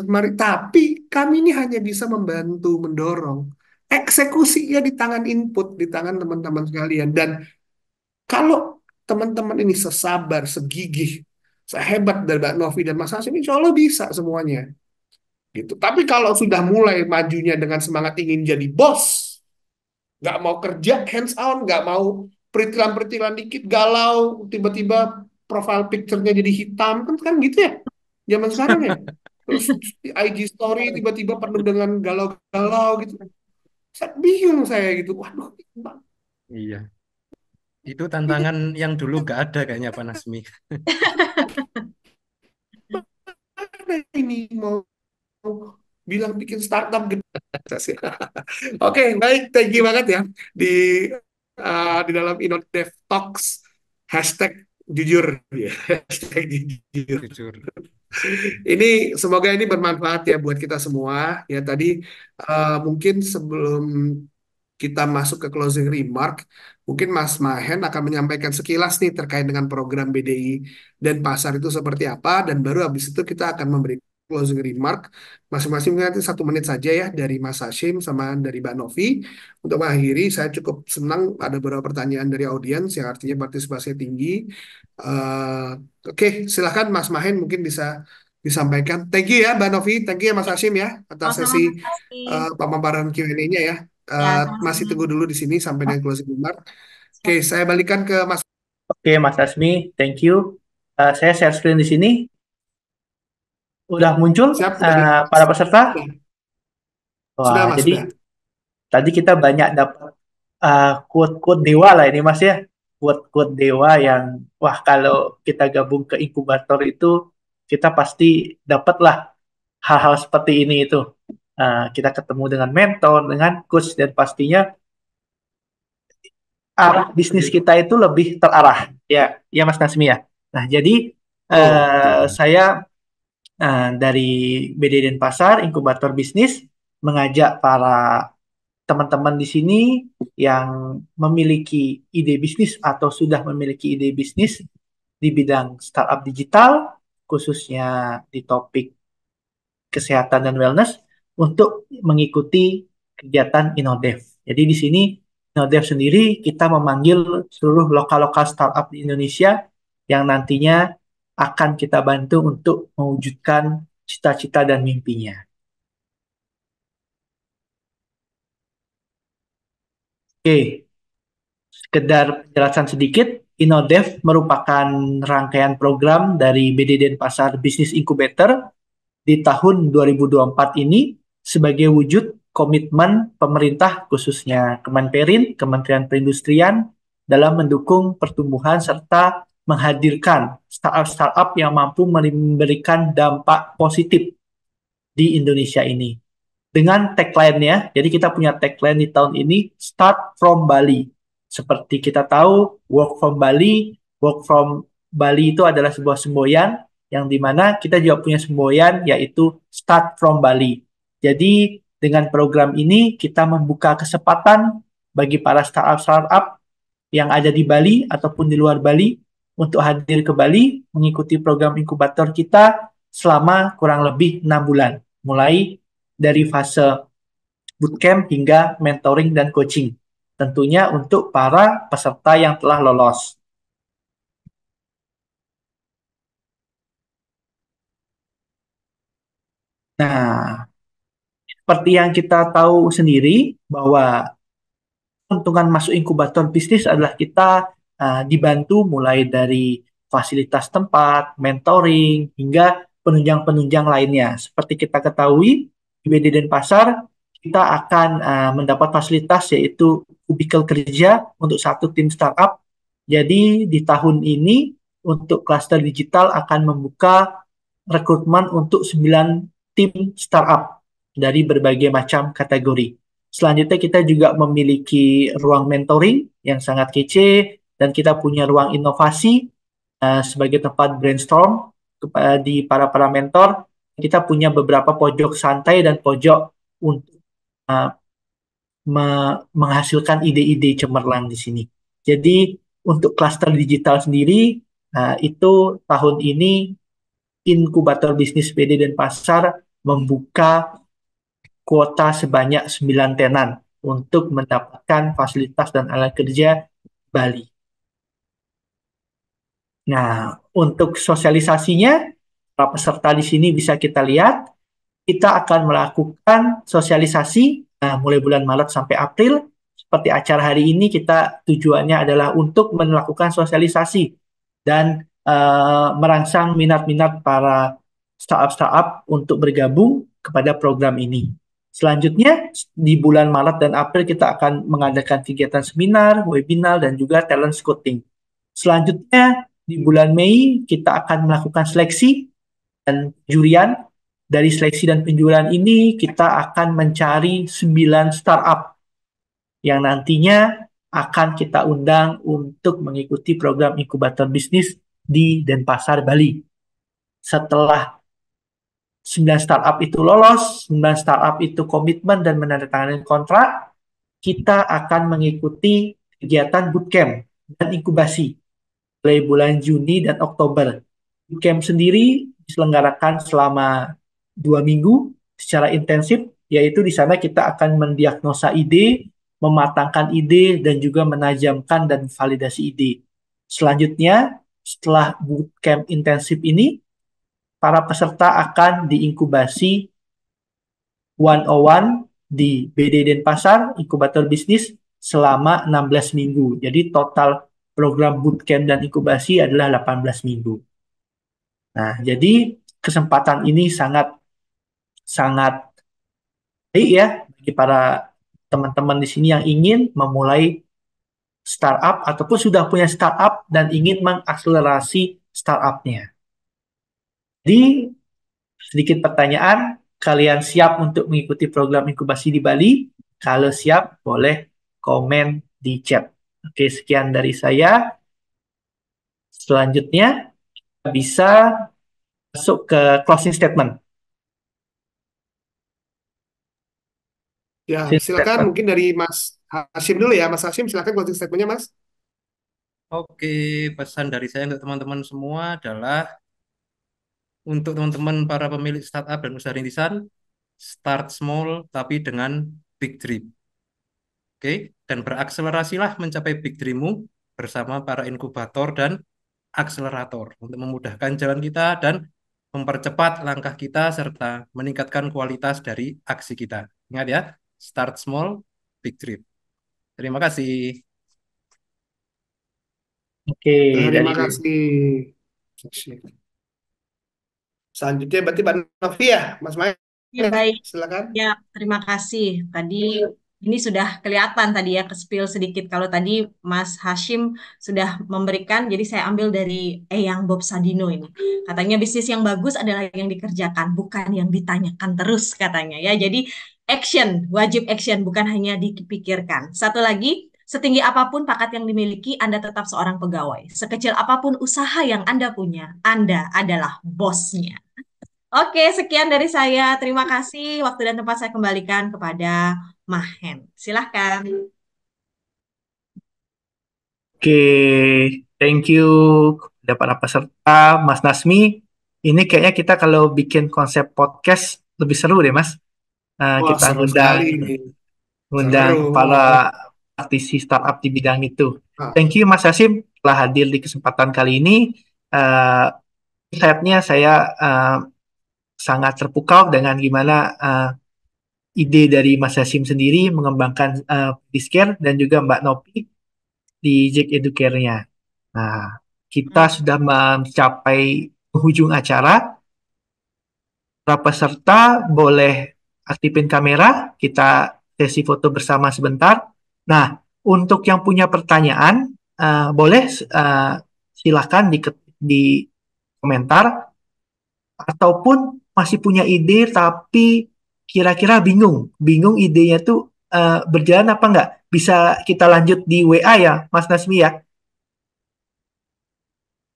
kemari. Tapi kami ini hanya bisa membantu, mendorong. Eksekusinya di tangan input, di tangan teman-teman sekalian. Dan kalau teman-teman ini sesabar, segigih, sehebat dari Mbak Novi dan Mas Hasim, insya Allah bisa semuanya. Gitu. Tapi kalau sudah mulai majunya dengan semangat ingin jadi bos, nggak mau kerja hands on, nggak mau peritilan-peritilan dikit galau, tiba-tiba profile picture-nya jadi hitam, kan gitu ya, zaman sekarang ya. Terus di IG story tiba-tiba penuh dengan galau-galau gitu. Bingung saya gitu, waduh, Iya. Itu tantangan yang dulu nggak ada kayaknya Pak Nasmi. gimana ini mau bilang bikin startup gede. Oke, baik, thank you banget ya di di dalam InnoDev Talks hashtag jujur ya, hashtag jujur. Jujur. Ini semoga ini bermanfaat ya buat kita semua. Ya tadi mungkin sebelum kita masuk ke closing remark, mungkin Mas Mahen akan menyampaikan sekilas nih terkait dengan program BDI dan pasar itu seperti apa, dan baru habis itu kita akan memberi closing remark masing-masing nanti 1 menit saja ya dari Mas Hashim sama dari Mbak Novi. Untuk mengakhiri, saya cukup senang ada beberapa pertanyaan dari audiens yang artinya partisipasi tinggi. Eh, Oke, silakan Mas Mahen mungkin bisa disampaikan. Thank you ya Mbak Novi, thank you ya Mas Hashim ya atas Sama-sama sesi Mas Hashim. pemaparan Q&A-nya ya. Ya, Masih sama-sama. tunggu dulu di sini sampai dengan closing remark. Oke, saya balikan ke Mas. Oke, Mas Asmi, thank you. Saya share screen di sini. Udah muncul Siap, sudah. para peserta? Sudah, Wah, Mas, jadi sudah. tadi kita banyak dapat quote-quote dewa lah ini Mas ya. Quote-quote dewa yang, wah kalau kita gabung ke inkubator itu, kita pasti dapatlah hal-hal seperti ini itu. Kita ketemu dengan mentor, dengan coach, dan pastinya arah bisnis kita itu lebih terarah. Ya, ya Mas Nasmi ya. Nah, jadi saya dari BD Denpasar, inkubator bisnis, mengajak para teman-teman di sini yang memiliki ide bisnis atau sudah memiliki ide bisnis di bidang startup digital, khususnya di topik kesehatan dan wellness, untuk mengikuti kegiatan InnoDev. Jadi di sini InnoDev sendiri kita memanggil seluruh lokal-lokal startup di Indonesia yang nantinya akan kita bantu untuk mewujudkan cita-cita dan mimpinya. Oke, sekedar penjelasan sedikit, InnoDev merupakan rangkaian program dari BD Denpasar Business Incubator di tahun 2024 ini sebagai wujud komitmen pemerintah khususnya Kemenperin, Kementerian Perindustrian dalam mendukung pertumbuhan serta menghadirkan startup-startup yang mampu memberikan dampak positif di Indonesia ini. dengan tagline-nya. Jadi kita punya tagline di tahun ini, Start from Bali. Seperti kita tahu, work from Bali itu adalah sebuah semboyan yang dimana kita juga punya semboyan yaitu Start from Bali. Jadi dengan program ini kita membuka kesempatan bagi para startup-startup yang ada di Bali ataupun di luar Bali untuk hadir ke Bali mengikuti program inkubator kita selama kurang lebih 6 bulan. Mulai dari fase bootcamp hingga mentoring dan coaching. Tentunya untuk para peserta yang telah lolos. Nah, seperti yang kita tahu sendiri bahwa keuntungan masuk inkubator bisnis adalah kita dibantu mulai dari fasilitas tempat, mentoring, hingga penunjang-penunjang lainnya. Seperti kita ketahui, di BD Denpasar, kita akan mendapat fasilitas yaitu kubikel kerja untuk satu tim startup. Jadi di tahun ini untuk klaster digital akan membuka rekrutmen untuk 9 tim startup dari berbagai macam kategori. Selanjutnya kita juga memiliki ruang mentoring yang sangat kece dan kita punya ruang inovasi sebagai tempat brainstorm di para mentor. Kita punya beberapa pojok santai dan pojok untuk uh, menghasilkan ide-ide cemerlang di sini. Jadi untuk klaster digital sendiri itu tahun ini inkubator bisnis PD Denpasar membuka kuota sebanyak 9 tenan untuk mendapatkan fasilitas dan alat kerja Bali. Nah, untuk sosialisasinya, para peserta di sini bisa kita lihat, kita akan melakukan sosialisasi mulai bulan Maret sampai April. Seperti acara hari ini, kita tujuannya adalah untuk melakukan sosialisasi dan merangsang minat-minat para startup-startup untuk bergabung kepada program ini. Selanjutnya, di bulan Maret dan April kita akan mengadakan kegiatan seminar, webinar, dan juga talent scouting. Selanjutnya, di bulan Mei kita akan melakukan seleksi dan jurian. Dari seleksi dan penjualan ini, kita akan mencari 9 startup yang nantinya akan kita undang untuk mengikuti program inkubator bisnis di Denpasar, Bali. Setelah 9 startup itu lolos, 9 startup itu komitmen dan menandatangani kontrak, kita akan mengikuti kegiatan bootcamp dan inkubasi mulai bulan Juni dan Oktober. Bootcamp sendiri diselenggarakan selama 2 minggu secara intensif, yaitu di sana kita akan mendiagnosa ide, mematangkan ide, dan juga menajamkan dan validasi ide. Selanjutnya, setelah bootcamp intensif ini, para peserta akan diinkubasi 101 di BD Denpasar, inkubator bisnis, selama 16 minggu. Jadi total program bootcamp dan inkubasi adalah 18 minggu. Nah, jadi kesempatan ini sangat sangat baik ya bagi para teman-teman di sini yang ingin memulai startup ataupun sudah punya startup dan ingin mengakselerasi startupnya. Jadi sedikit pertanyaan, kalian siap untuk mengikuti program inkubasi di Bali? Kalau siap, boleh komen di chat. Oke, sekian dari saya. Selanjutnya, bisa masuk ke closing statement. Ya, silakan mungkin dari Mas Hashim dulu ya. Mas Hashim, silakan closing statement-nya, Mas. Oke, pesan dari saya untuk teman-teman semua adalah untuk teman-teman para pemilik startup dan usaha rintisan, start small tapi dengan big dream. Oke, dan berakselerasilah mencapai big dreammu bersama para inkubator dan akselerator untuk memudahkan jalan kita dan mempercepat langkah kita serta meningkatkan kualitas dari aksi kita. Ingat ya, start small, big dream. Terima kasih. Oke, Terima dari kasih. Selanjutnya berarti Mbak Novi ya, Mas Maya. Ya, baik. Silakan. Ya, terima kasih. Tadi Ini sudah kelihatan tadi ya, ke-spill sedikit. Kalau tadi Mas Hashim sudah memberikan, jadi saya ambil dari Eyang Bob Sadino ini. Katanya bisnis yang bagus adalah yang dikerjakan, bukan yang ditanyakan terus katanya ya. Jadi action, wajib action, bukan hanya dipikirkan. Satu lagi, setinggi apapun pangkat yang dimiliki, Anda tetap seorang pegawai. Sekecil apapun usaha yang Anda punya, Anda adalah bosnya. Oke, sekian dari saya. Terima kasih. Waktu dan tempat saya kembalikan kepada Mahen. Silahkan. Oke, thank you kepada para peserta, Mas Nasmi. Ini kayaknya kita kalau bikin konsep podcast lebih seru deh, Mas. Wah, Kita seru sekali. ngundang Seru. kepala praktisi startup di bidang itu. Ah, Thank you, Mas Hasim, telah hadir di kesempatan kali ini. Insight-nya saya sangat terpukau dengan gimana ide dari Mas Hasim sendiri mengembangkan Discare dan juga Mbak Nopi di Jack Educare-nya. Nah, kita sudah mencapai penghujung acara. Para peserta boleh aktifin kamera, kita sesi foto bersama sebentar. Nah, untuk yang punya pertanyaan, boleh silakan di komentar, ataupun masih punya ide tapi kira-kira bingung idenya tuh berjalan apa enggak? Bisa kita lanjut di WA ya, Mas Nasmi ya.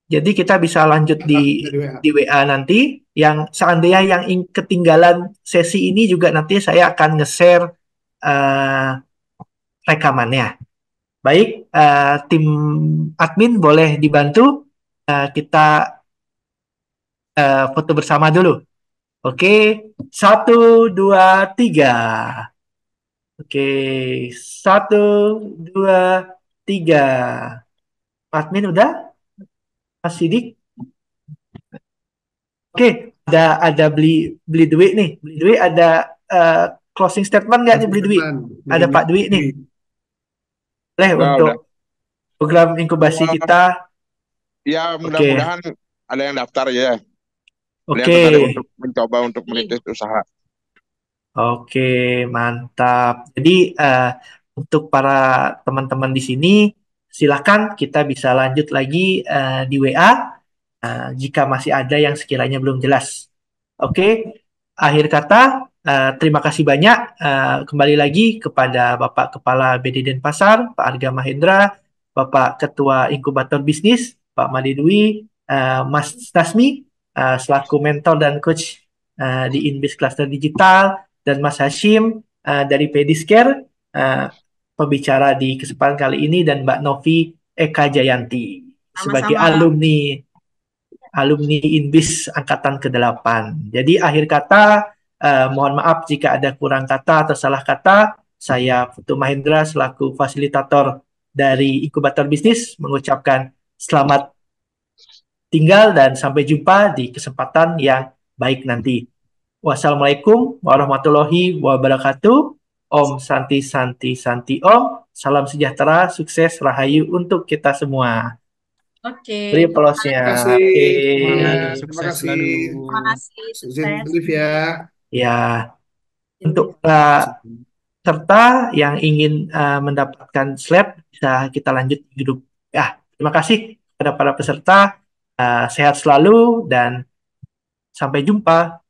Jadi kita bisa lanjut dari WA. di WA nanti. Yang seandainya yang ketinggalan sesi ini juga nanti saya akan nge-share rekamannya. Baik, tim admin boleh dibantu. Kita foto bersama dulu. Oke, 1, 2, 3. Oke, 1, 2, 3. Admin udah? Mas Sidik? Oke, ada beli duit nih. Beli duit ada closing statement nggak nih beli duit? Ada Pak Dwi nih. Boleh untuk Udah. program inkubasi kita. Ya, Oke. mudah-mudahan ada yang daftar ya. Ada yang Oke. tertarik untuk mencoba untuk merintis usaha. Oke, mantap. Jadi untuk para teman-teman di sini, silakan kita bisa lanjut lagi di WA jika masih ada yang sekiranya belum jelas. Oke, akhir kata, terima kasih banyak. Kembali lagi kepada Bapak Kepala BD Denpasar, Pak Arga Mahendra, Bapak Ketua Inkubator Bisnis, Pak Made Dwi, Mas Nasmi, selaku mentor dan coach di Inbis Cluster Digital, dan Mas Hashim dari Pediscare, pembicara di kesempatan kali ini, dan Mbak Novi Eka Jayanti sebagai Sama-sama. alumni Inbis angkatan ke-8. Jadi akhir kata, mohon maaf jika ada kurang kata atau salah kata. Saya Putu Mahendra selaku fasilitator dari Inkubator Bisnis mengucapkan selamat tinggal dan sampai jumpa di kesempatan yang baik nanti. Wassalamualaikum warahmatullahi wabarakatuh. Om Santi Santi Santi Om. Salam sejahtera, sukses, rahayu untuk kita semua. Oke. Beri pelosnya. Terima kasih. Oke. Terima Sukses kasih. selalu. Terima kasih. Izin Sukses. live ya. Ya, untuk serta yang ingin mendapatkan slide bisa kita lanjut di grup. Ya, terima kasih kepada para peserta. Sehat selalu dan sampai jumpa.